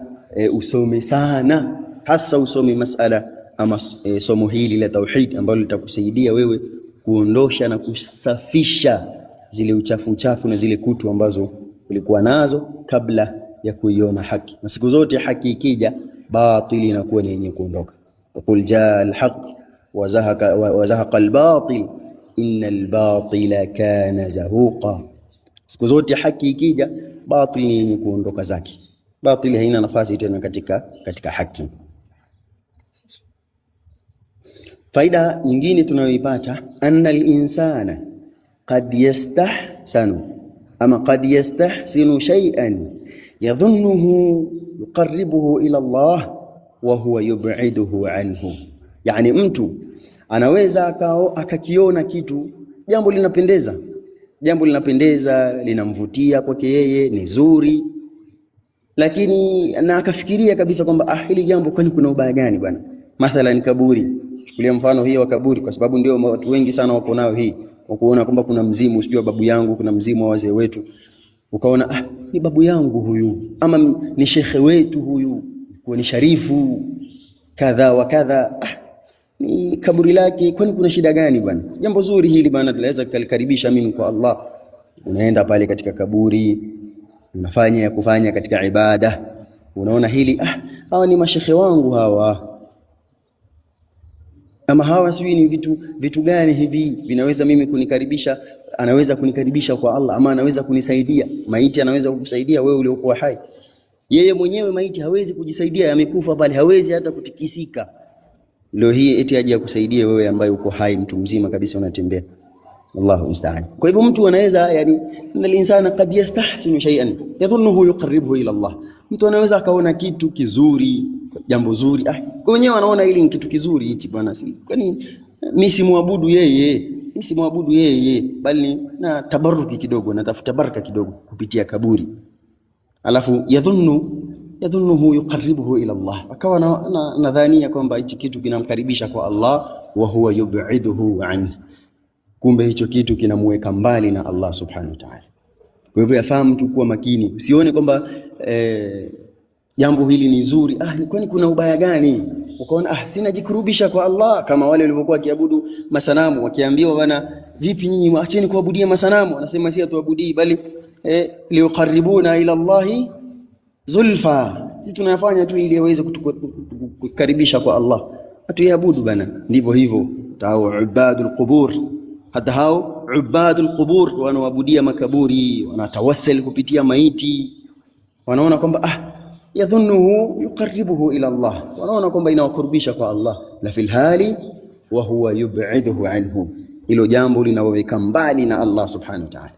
usome sana, hasa usome masala ama somo hili la tauhid ambalo litakusaidia wewe kuondosha na kusafisha zile uchafu na zile kutu ambazo ulikuwa nazo kabla ya kuiona haki. Na siku zote haki ikija, batili inakuwa ni yenye kuondoka. Qul jaa al-haq wa zahaqa al-batil innal batila kana zahuqa. Siku zote haki ikija, batili ni yenye kuondoka zake. Batili haina nafasi tena katika haki. Faida nyingine tunayoipata, anna al-insana qad yastahsinu shay'an yadhunnuhu yuqarribuhu ila Allah wa huwa yub'iduhu anhu. Yani mtu anaweza akakiona kitu, jambo linapendeza, linamvutia kwake yeye, ni zuri, lakini na akafikiria kabisa kwamba hili jambo kwani kuna ubaya gani bwana? Mathalan kaburi, chukulia mfano hii wa kaburi, kwa sababu ndio watu wengi sana wako nao hii, wakuona kwamba kuna mzimu, sijui babu yangu, kuna mzimu wa wazee wetu, ukaona ni babu yangu huyu, ama ni shekhe wetu huyu, kwa ni sharifu kadha wa kadha, ni kaburi lake, kwani kuna shida gani bwana? Jambo zuri hili bwana, tunaweza kulikaribisha mimi kwa Allah, unaenda pale katika kaburi, unafanya ya kufanya katika ibada, unaona hili hawa ni mashekhe wangu hawa, ama hawa sijui ni vitu gani hivi vinaweza mimi kunikaribisha, anaweza kunikaribisha kwa Allah, ama anaweza kunisaidia. Maiti anaweza kukusaidia wewe uliokuwa hai. Yeye mwenyewe maiti hawezi kujisaidia, amekufa pale, hawezi hata kutikisika. Leo hii eti aje akusaidie wewe ambaye uko hai, mtu mzima kabisa unatembea. Allahu musta'an. Kwa hivyo mtu anaweza, yani insana qad yastahsinu shay'an yadhunnuhu yuqarribuhu ila Allah. Mtu anaweza akaona kitu kizuri, jambo zuri, kwa wenyewe anaona hili ni kitu kizuri hichi bwana, si kwani mimi simwabudu yeye, bali na tabarruki kidogo, natafuta baraka kidogo kupitia kaburi. Alafu yadhunnuhu yuqarribuhu ila Allah, akawa nadhania kwamba hichi kitu kinamkaribisha kwa Allah, wa huwa yub'iduhu anhu, kumbe hicho kitu kinamweka mbali na Allah subhanahu wa ta'ala. Kwa hivyo yafahamu mtu kuwa makini, usione kwamba jambo hili ni zuri, kwani kuna ubaya gani? Ukaona sina jikurubisha kwa Allah, kama wale walivyokuwa kiabudu masanamu, wakiambiwa bwana, vipi nyinyi waacheni kuabudia masanamu, wanasema si tuabudii, bali liuqarribuna ila Allahi zulfa, sisi tunayafanya tu ili aweze kutukaribisha kwa Allah, hatuabudu bana. Ndivyo hivyo tao ibadul qubur, hata hao ibadul qubur wanaabudia makaburi, wanatawassal kupitia maiti, wanaona kwamba yadhunnuhu yuqarribuhu ila Allah, wanaona kwamba inawakurubisha kwa Allah, la fil hali wa huwa yub'iduhu anhu, ilo jambo linaweka mbali na Allah subhanahu wa ta'ala.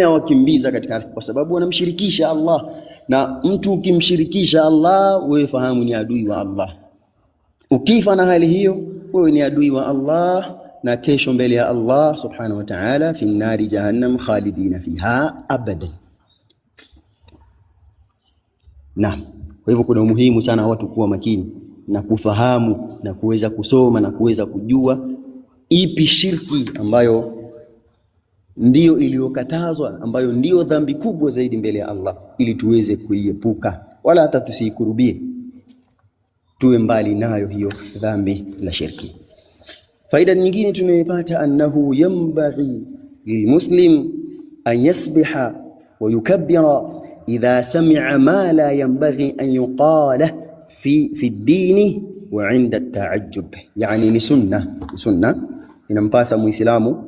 Wakimbiza katika, kwa sababu wanamshirikisha Allah, na mtu ukimshirikisha Allah wewe fahamu ni adui wa Allah. Ukifa na hali hiyo wewe ni adui wa Allah, na kesho mbele ya Allah subhanahu wa ta'ala fi nari jahannam khalidina fiha abadan. Naam, kwa hivyo kuna umuhimu sana watu kuwa makini na kufahamu na kuweza kusoma na kuweza kujua ipi shirki ambayo ndiyo iliyokatazwa, ambayo ndiyo dhambi kubwa zaidi mbele ya Allah, ili tuweze kuiepuka, wala hata tusikurubie, tuwe mbali nayo hiyo dhambi la shirki. Faida nyingine tunayopata, annahu yanbaghi lilmuslim an yasbiha wa yukabbira idha sami'a ma la yanbaghi an yuqala fi ad-din wa 'inda at-ta'ajjub. Yani ni sunna inampasa muislamu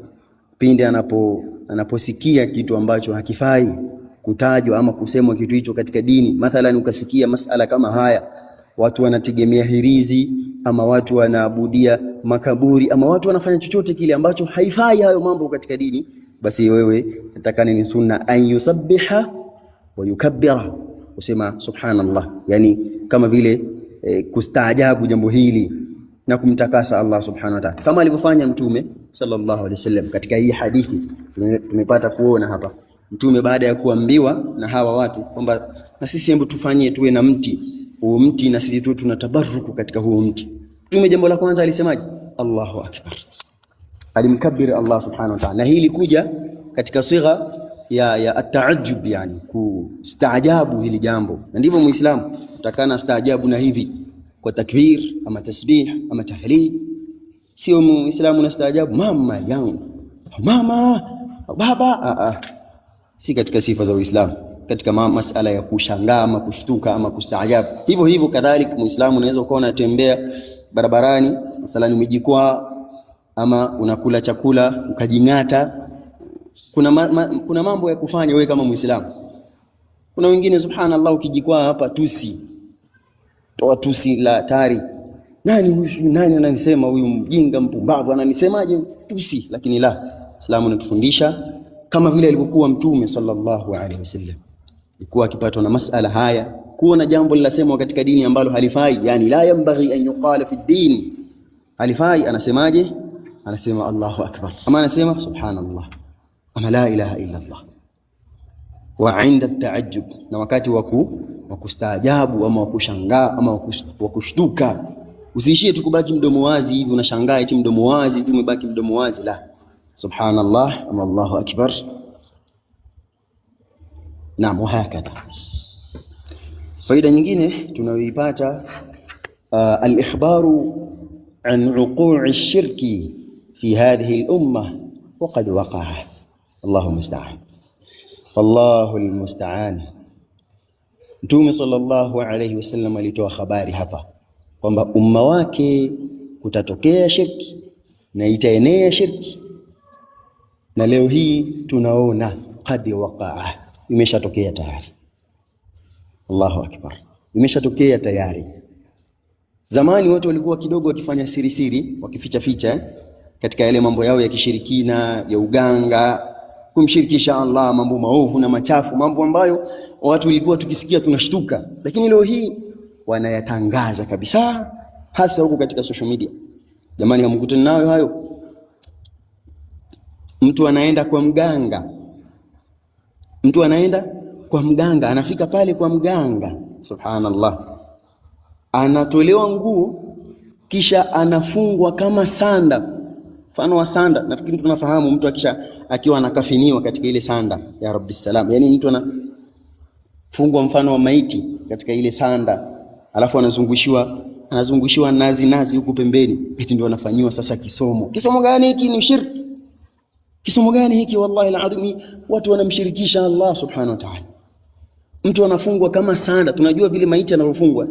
pindi anaposikia kitu ambacho hakifai kutajwa ama kusemwa kitu hicho katika dini. Mathalan, ukasikia masala kama haya, watu wanategemea hirizi, ama watu wanaabudia makaburi, ama watu wanafanya chochote kile ambacho haifai hayo mambo katika dini, basi wewe natakani ni sunna an yusabbiha wa yukabbira, usema subhanallah, yani kama vile kustaajabu jambo hili na kumtakasa Allah subhanahu wa ta'ala, kama alivyofanya Mtume sallallahu alaihi wasallam. Katika hii hadithi tumepata kuona hapa, Mtume baada ya kuambiwa na hawa watu kwamba na sisi hebu tufanyie, tuwe na mti, huo mti na sisi tu tunatabaruku katika huo mti, Mtume jambo la kwanza alisemaje? Allahu akbar, alimkabir Allah subhanahu wa ta'ala. Na hii ilikuja katika sigha ya at-ta'ajjub, yani kustaajabu hili jambo, na ndivyo Muislamu utakana staajabu na hivi kwa takbir ama tasbih ama tahlil. Sio Muislamu na staajabu mama yangu, mama baba, si katika sifa za Uislamu, katika masala ya kushangaa ama kushtuka ama kustaajabu. Hivyo kadhalika Muislamu unaweza ukawa unatembea barabarani, mathalan umejikwaa ama unakula chakula ukajingata, kuna mambo ya kufanya wewe kama Muislamu. Kuna wengine subhanallah, ukijikwaa hapa toa tusi la tari, nani ananisema huyu mjinga mpumbavu ananisemaje tusi, lakini la, Uislamu unatufundisha kama vile alivyokuwa Mtume sallallahu alaihi wasallam alikuwa akipatwa na masala haya, kuona jambo lilasemwa katika dini ambalo halifai, yani la yanbaghi an yuqala fi din, halifai, anasemaje? Anasema Allahu akbar, ama anasema subhanallah, ama la ilaha illa Allah. Wa 'inda at-ta'ajjub, na wakati wa kustaajabu ama wa kushangaa ama wa kushtuka, usiishie tu kubaki mdomo wazi hivi, unashangaa eti mdomo wazi tu umebaki mdomo wazi, la, subhanallah ama Allahu akbar. Naam, hakadha. Faida nyingine tunayoipata, al-ikhbaru an wuqu'i ash-shirki fi hadhihi al-umma wa qad waqa'a. Allahumma musta'an. wallahu almusta'an. Mtume sallallahu alayhi wasallam alitoa habari hapa kwamba umma wake kutatokea shirki na itaenea shirki, na leo hii tunaona qad waqa'a, imeshatokea tayari. Allahu akbar, imeshatokea tayari. Zamani watu walikuwa kidogo wakifanya siri siri, wakificha ficha katika yale mambo yao ya kishirikina, ya uganga, kumshirikisha Allah, mambo maovu na machafu, mambo ambayo watu walikuwa tukisikia tunashtuka. Lakini leo hii wanayatangaza kabisa, hasa huko katika social media. Jamani, hamkutani nayo hayo? Mtu anaenda kwa mganga, anafika pale kwa mganga, subhanallah, anatolewa nguo kisha anafungwa kama sanda, mfano wa sanda. Nafikiri tunafahamu mtu akiwa anakafiniwa katika ile sanda, ya rabbi salam, yani mtu anafungwa mfano wa maiti katika ile sanda, alafu anazungushiwa nazi huku pembeni, eti ndio anafanyiwa sasa kisomo. Kisomo gani hiki? Ni shirki. Kisomo gani hiki? Wallahi alazim, watu wanamshirikisha Allah subhanahu wa ta'ala. Mtu anafungwa kama sanda. Tunajua vile maiti anavyofungwa,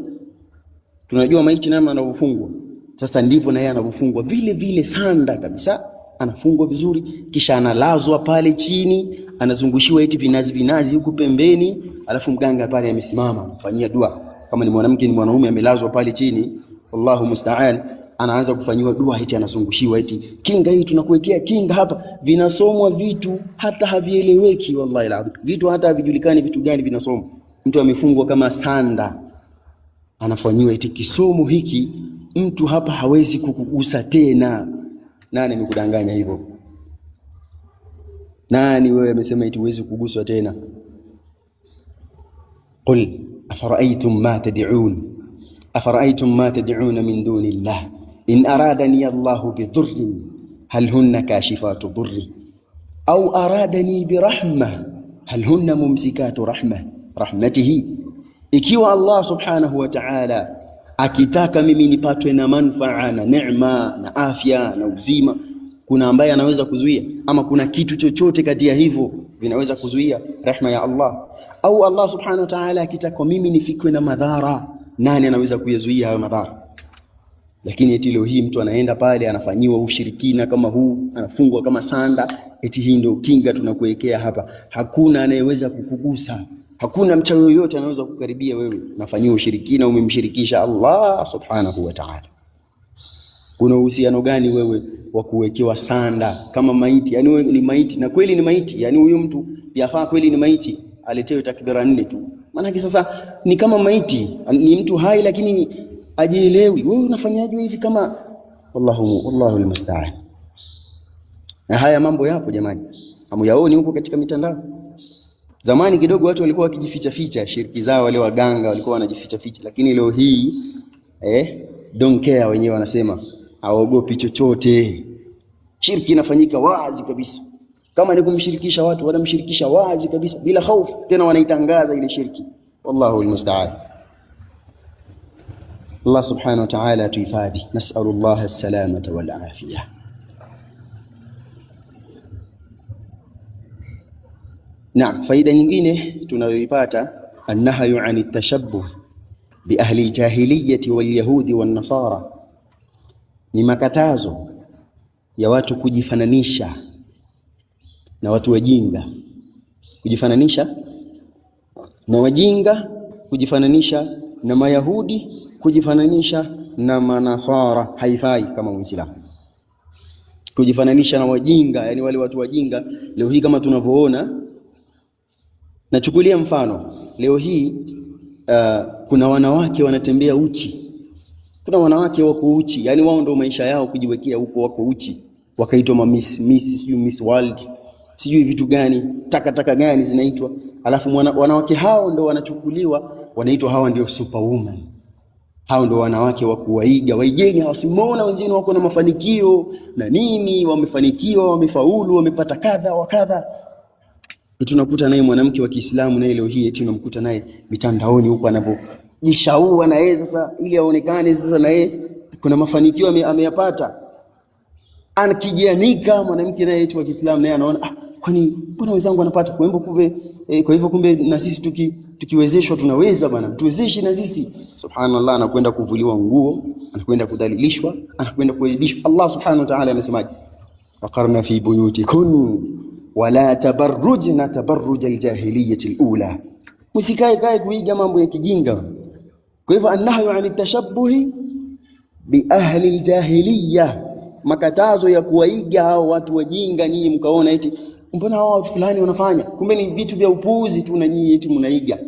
tunajua maiti namna anavyofungwa. Sasa ndivyo na yeye anavyofungwa vile vile, sanda kabisa, anafungwa vizuri, kisha analazwa pale chini, anazungushiwa eti vinazi huku pembeni, alafu mganga pale amesimama anafanyia dua. Kama ni mwanamke ni mwanaume, amelazwa pale chini, wallahu musta'an, anaanza kufanyiwa dua, eti anazungushiwa eti kinga hii, tunakuwekea kinga hapa. Vinasomwa vitu hata havieleweki, wallahi la vitu hata havijulikani vitu gani vinasomwa. Mtu amefungwa kama sanda, anafanyiwa eti kisomo hiki, mtu hapa hawezi kukugusa tena. Nani amekudanganya hivyo? Nani wewe amesema eti huwezi kuguswa tena? Qul afara'aytum ma tad'un min dunillah in aradani Allahu bidhurrin hal hunna kashifatu dhurri aw aradani birahmah hal hunna mumsikatu rahmatihi. Ikiwa Allah subhanahu wa ta'ala akitaka mimi nipatwe na manfaa na neema na afya na uzima, kuna ambaye anaweza kuzuia? Ama kuna kitu chochote kati ya hivyo vinaweza kuzuia rehema ya Allah? Au Allah subhanahu wa ta'ala akitaka mimi nifikwe na madhara, nani anaweza kuyazuia hayo madhara? Lakini eti leo hii mtu anaenda pale anafanyiwa ushirikina kama huu, anafungwa kama sanda, eti hii ndio kinga tunakuwekea hapa. Hakuna anayeweza kukugusa, hakuna mchawi yoyote anaweza kukaribia wewe. Unafanyiwa ushirikina, umemshirikisha Allah subhanahu wa ta'ala. Kuna uhusiano gani wewe wa kuwekewa sanda kama maiti? Yani wewe ni maiti na kweli ni maiti, yani huyu mtu yafaa kweli ni maiti, aletewe takbira 4 tu. Maana sasa ni kama maiti, ni mtu hai lakini ajielewi. Wewe unafanyaje hivi kama wallahu almusta'an. Na haya mambo yapo jamani, hamuyaoni huko katika mitandao? Zamani kidogo watu walikuwa wakijificha shiriki zao, wale waganga walikuwa wanajificha, lakini leo hii don't care, wenyewe wanasema hawaogopi chochote. Shirki inafanyika wazi kabisa. Kama ni kumshirikisha watu, wanamshirikisha wazi kabisa bila hofu, tena wanaitangaza ile shirki. Wallahu almusta'an. Allah subhanahu wa ta'ala tuhifadhi. Nas'alullah as-salamata wal afiyah. Naam, faida nyingine tunayoipata, annahyu 'ani tashabbuh bi ahli jahiliyyati wal yahudi wan nasara, ni makatazo ya watu kujifananisha na watu wajinga, kujifananisha na wajinga, kujifananisha na mayahudi, kujifananisha na manasara. Haifai kama Muislamu kujifananisha na wajinga, yani wale watu wajinga. Leo hii kama tunavyoona, nachukulia mfano leo hii kuna wanawake wanatembea uchi. Kuna wanawake wako uchi, yani wao ndio maisha yao kujiwekea huko, wako uchi, wakaitwa miss sijui Miss World sijui vitu gani, takataka gani zinaitwa. Alafu wanawake hao ndio wanachukuliwa, wanaitwa hawa ndio superwoman. Hao ndio wanawake wa kuwaiga, waigeni hawa. Simona wenzenu wako na mafanikio na nini, wamefanikiwa, wamefaulu, wamepata kadha wa kadha. Tunakuta naye mwanamke wa Kiislamu naye leo hii eti unamkuta naye mitandaoni huko anapojishaua na yeye sasa, ili aonekane sasa na yeye kuna mafanikio ameyapata. Anakijianika mwanamke naye eti wa Kiislamu, naye anaona kwani mbona wenzangu wanapata? Kwa hivyo kumbe na sisi tukiwezeshwa tunaweza bwana, tuwezeshe na sisi. Subhanallah, anakwenda kuvuliwa nguo, anakwenda kudhalilishwa, anakwenda kuaibishwa. Allah subhanahu wa ta'ala anasemaje? waqarna fi buyutikum wala tabarrujna tabarruj aljahiliyyah alula, msikae kuiga mambo ya kijinga. Kwa hivyo annahyu an tashabbuhi bi ahli aljahiliyyah, makatazo ya kuwaiga hao watu wajinga. Nyinyi mkaona eti mbona hao watu fulani wanafanya, kumbe ni vitu vya upuuzi tu na nyinyi eti mnaiga.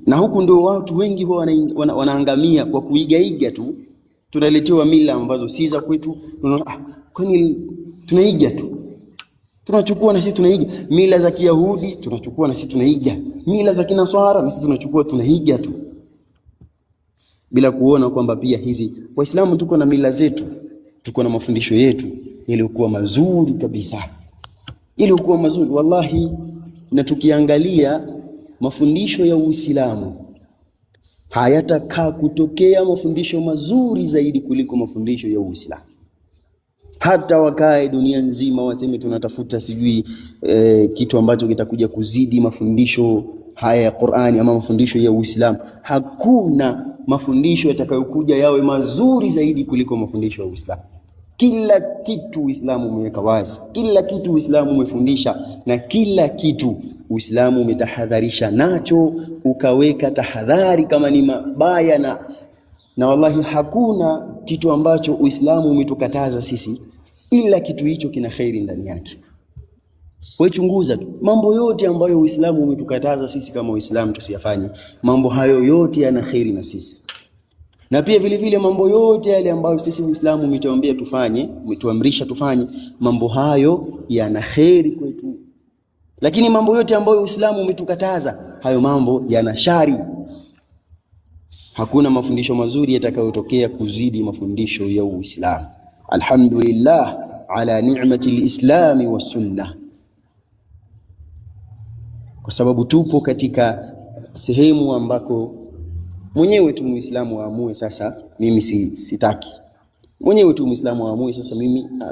Na huku ndio watu wengi huwa wanaangamia kwa kuiga tu. Tunaletewa mila ambazo si za kwetu, kwani tunaiga tu. Tunachukua na sisi tunaiga mila za Kiyahudi, tunachukua na sisi tunaiga mila za Kinaswara, na sisi tunachukua tunaiga tu, bila kuona kwamba pia hizi Waislamu tuko na mila zetu, tuko na mafundisho yetu yaliokuwa mazuri kabisa, yaliokuwa mazuri wallahi. Na tukiangalia mafundisho ya Uislamu, hayatakaa kutokea mafundisho mazuri zaidi kuliko mafundisho ya Uislamu. Hata wakae dunia nzima waseme tunatafuta sijui kitu ambacho kitakuja kuzidi mafundisho haya ya Qur'ani ama mafundisho ya Uislamu, hakuna mafundisho yatakayokuja yawe mazuri zaidi kuliko mafundisho ya Uislamu. Kila kitu Uislamu umeweka wazi, kila kitu Uislamu umefundisha, na kila kitu Uislamu umetahadharisha nacho, ukaweka tahadhari kama ni mabaya. Na wallahi hakuna kitu ambacho Uislamu umetukataza sisi ila kitu hicho kina khairi ndani yake. Wewe chunguza mambo yote ambayo Uislamu umetukataza sisi kama Uislamu tusiyafanye, mambo hayo yote yana khairi na sisi. Na pia vile vile mambo yote yale ambayo sisi Uislamu umetuambia tufanye, umetuamrisha tufanye, mambo hayo yana khairi kwetu. Lakini mambo yote ambayo Uislamu umetukataza, hayo mambo yana shari. Hakuna mafundisho mazuri yatakayotokea kuzidi mafundisho ya Uislamu. Alhamdulillah ala ni'mati alislami was sunnah, kwa sababu tupo katika sehemu ambako mwenyewe tu Muislamu aamue sasa mimi sitaki. Mwenyewe tu Muislamu aamue sasa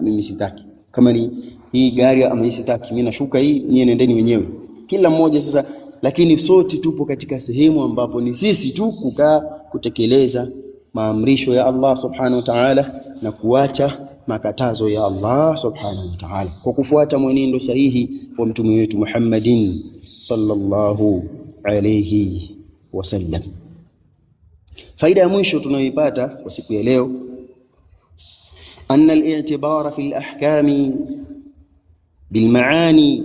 mimi sitaki. Kama ni hii gari ama sitaki, mimi nashuka hii, nyie nendeni wenyewe. Kila mmoja sasa, lakini sote tupo katika sehemu ambapo ni sisi tu kukaa kutekeleza maamrisho ya Allah subhanahu wa ta'ala na kuacha makatazo ya Allah subhanahu wa ta'ala, kwa kufuata mwenendo sahihi wa mtume wetu Muhammadin sallallahu alayhi wasallam. Faida ya mwisho tunayoipata kwa siku ya leo, anna al-i'tibara fi al-ahkami bil maani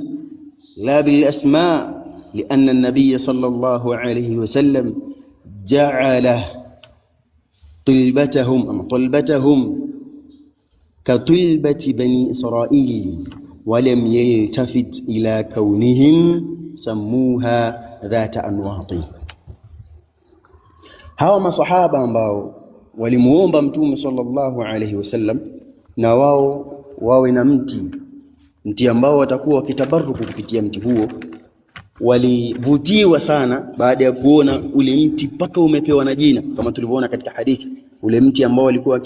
la bil asma, lianna an-nabiy sallallahu alayhi wasallam ja'ala طلبتهم كطلبة بني إسرائيل ولم يلتفت إلى كونهم سموها ذات أنواط. hawa masahaba ambao walimuomba mtume sallallahu alayhi wasallam na wao wawe na mti ambao watakuwa wakitabaruku kupitia mti huo, walivutiwa sana baada ya kuona ule mti mpaka umepewa na jina, kama tulivyoona katika hadithi. Ule mti ambao walikuwa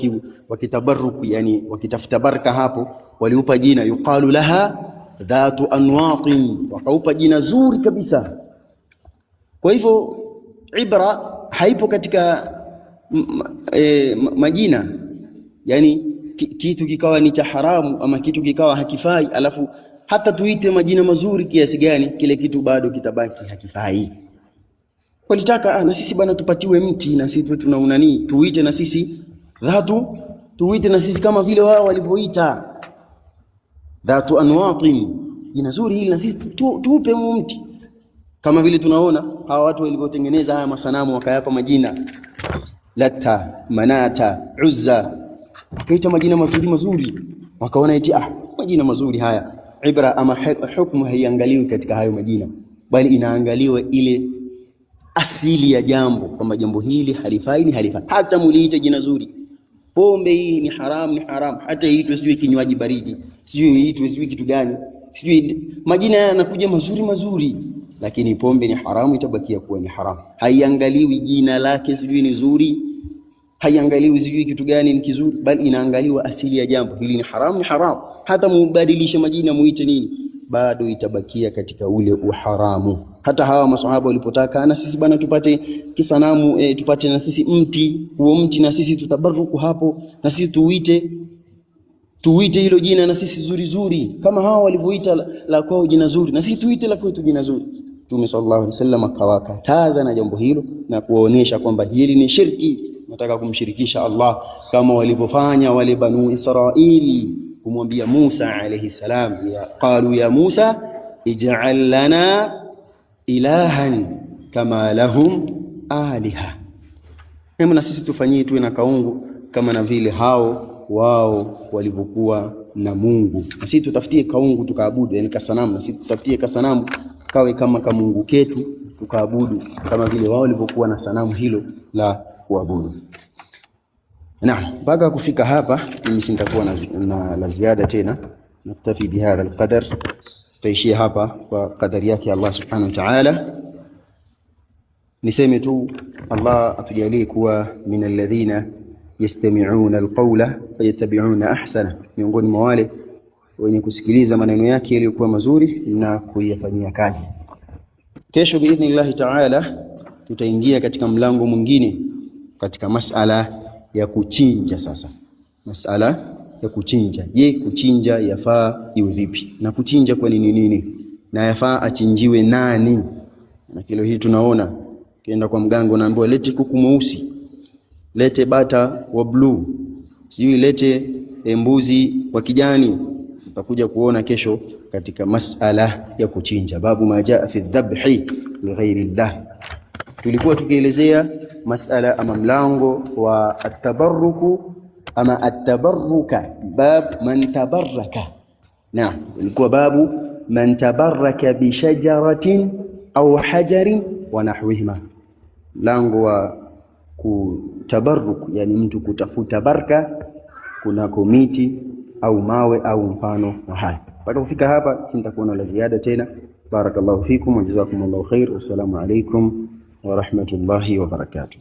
wakitabaruku, yani wakitafuta baraka, hapo waliupa jina yuqalu laha dhatu anwatin, wakaupa jina zuri kabisa. Kwa hivyo ibra haipo katika majina, yani kitu kikawa ni cha haramu ama kitu kikawa hakifai, alafu hata tuite majina mazuri kiasi gani, kile kitu bado kitabaki hakifai. Walitaka na sisi bana tupatiwe mti na sisi tunauna nini, tuite na sisi dhatu, tuite na sisi kama vile wao walivyoita dhatu anwatin, jina zuri hili na sisi tuupe mti. Kama vile tunaona hawa watu walivyotengeneza haya masanamu wakayapa majina Lata, Manata, Uzza, wakaita majina mazuri, wakaona eti majina mazuri haya. Ibra ama hukumu haiangaliwi katika hayo majina, bali inaangaliwa ile asili ya jambo, kwamba jambo hili halifai ni halifai. Hata muliite jina zuri, pombe hii ni haram, hata iitwe sijui kinywaji baridi, sijui iitwe sijui kitu gani, sijui majina yanakuja mazuri, lakini pombe ni haramu, itabakia kuwa ni haramu. Haiangaliwi jina lake sijui ni zuri, haiangaliwi sijui kitu gani ni kizuri, bali inaangaliwa asili ya jambo. Hili ni haram, hata mubadilishe majina muite nini, bado itabakia katika ule uharamu. Hata hawa maswahaba walipotaka na sisi bana tupate kisanamu, tupate na sisi mti, huo mti na sisi tutabaruku hapo, na sisi tuite hilo jina na sisi zuri zuri kama hawa walivyoita la kwao jina zuri, na sisi tuite la kwetu jina zuri. Mtume sallallahu alaihi wasallam akawakataza na jambo hilo na kuwaonesha kwamba hili ni shirki, nataka kumshirikisha Allah kama walivyofanya wale Banu Israil kumwambia Musa alayhi salam, qalu ya Musa ij'al lana ilahan kama lahum aliha, hebu na sisi tufanyie tuwe na kaungu kama na vile hao wao walivyokuwa na Mungu, na sisi tutafutie kaungu tukaabudu, yani kasanamu, na sisi tutafutie kasanamu kawe kama kamungu ketu tukaabudu kama vile wao walivyokuwa na sanamu hilo la kuabudu. Naam, mpaka kufika hapa mimi sitakuwa na la ziada tena, naktafi bihadha alqadar, tutaishia hapa kwa kadari yake Allah subhanahu wa ta'ala. Niseme tu Allah atujalie kuwa min alladhina yastami'una alqawla fayattabi'una ahsana, miongoni mwa wale wenye kusikiliza maneno yake yaliyokuwa mazuri na kuyafanyia kazi. Kesho biidhnillah ta'ala tutaingia katika mlango mwingine katika masala ya kuchinja. Sasa masala ya kuchinja, je, kuchinja yafaa iwe vipi, na kuchinja kwa nini, na yafaa achinjiwe nani? Na kilo hii tunaona kienda kwa mganga unaambiwa lete kuku mweusi, lete bata wa blue, sijui lete mbuzi wa kijani. Tutakuja kuona kesho katika masala ya kuchinja, babu ma jaa fi dhabhi li ghairi Allah. Tulikuwa tukielezea masala ama mlango wa at-tabarruku ama at-tabarruka, bab man tabarraka. Naam, ilikuwa babu man tabarraka bi shajaratin au hajarin wa nahwihima, mlango wa kutabarruk, yani mtu kutafuta baraka kunako miti au mawe au mfano wa haya. Mpaka kufika hapa sitakuwa na la ziada tena. Barakallahu fikum wa jazakumullahu khair. Wassalamu alaykum wa rahmatullahi wa barakatuh.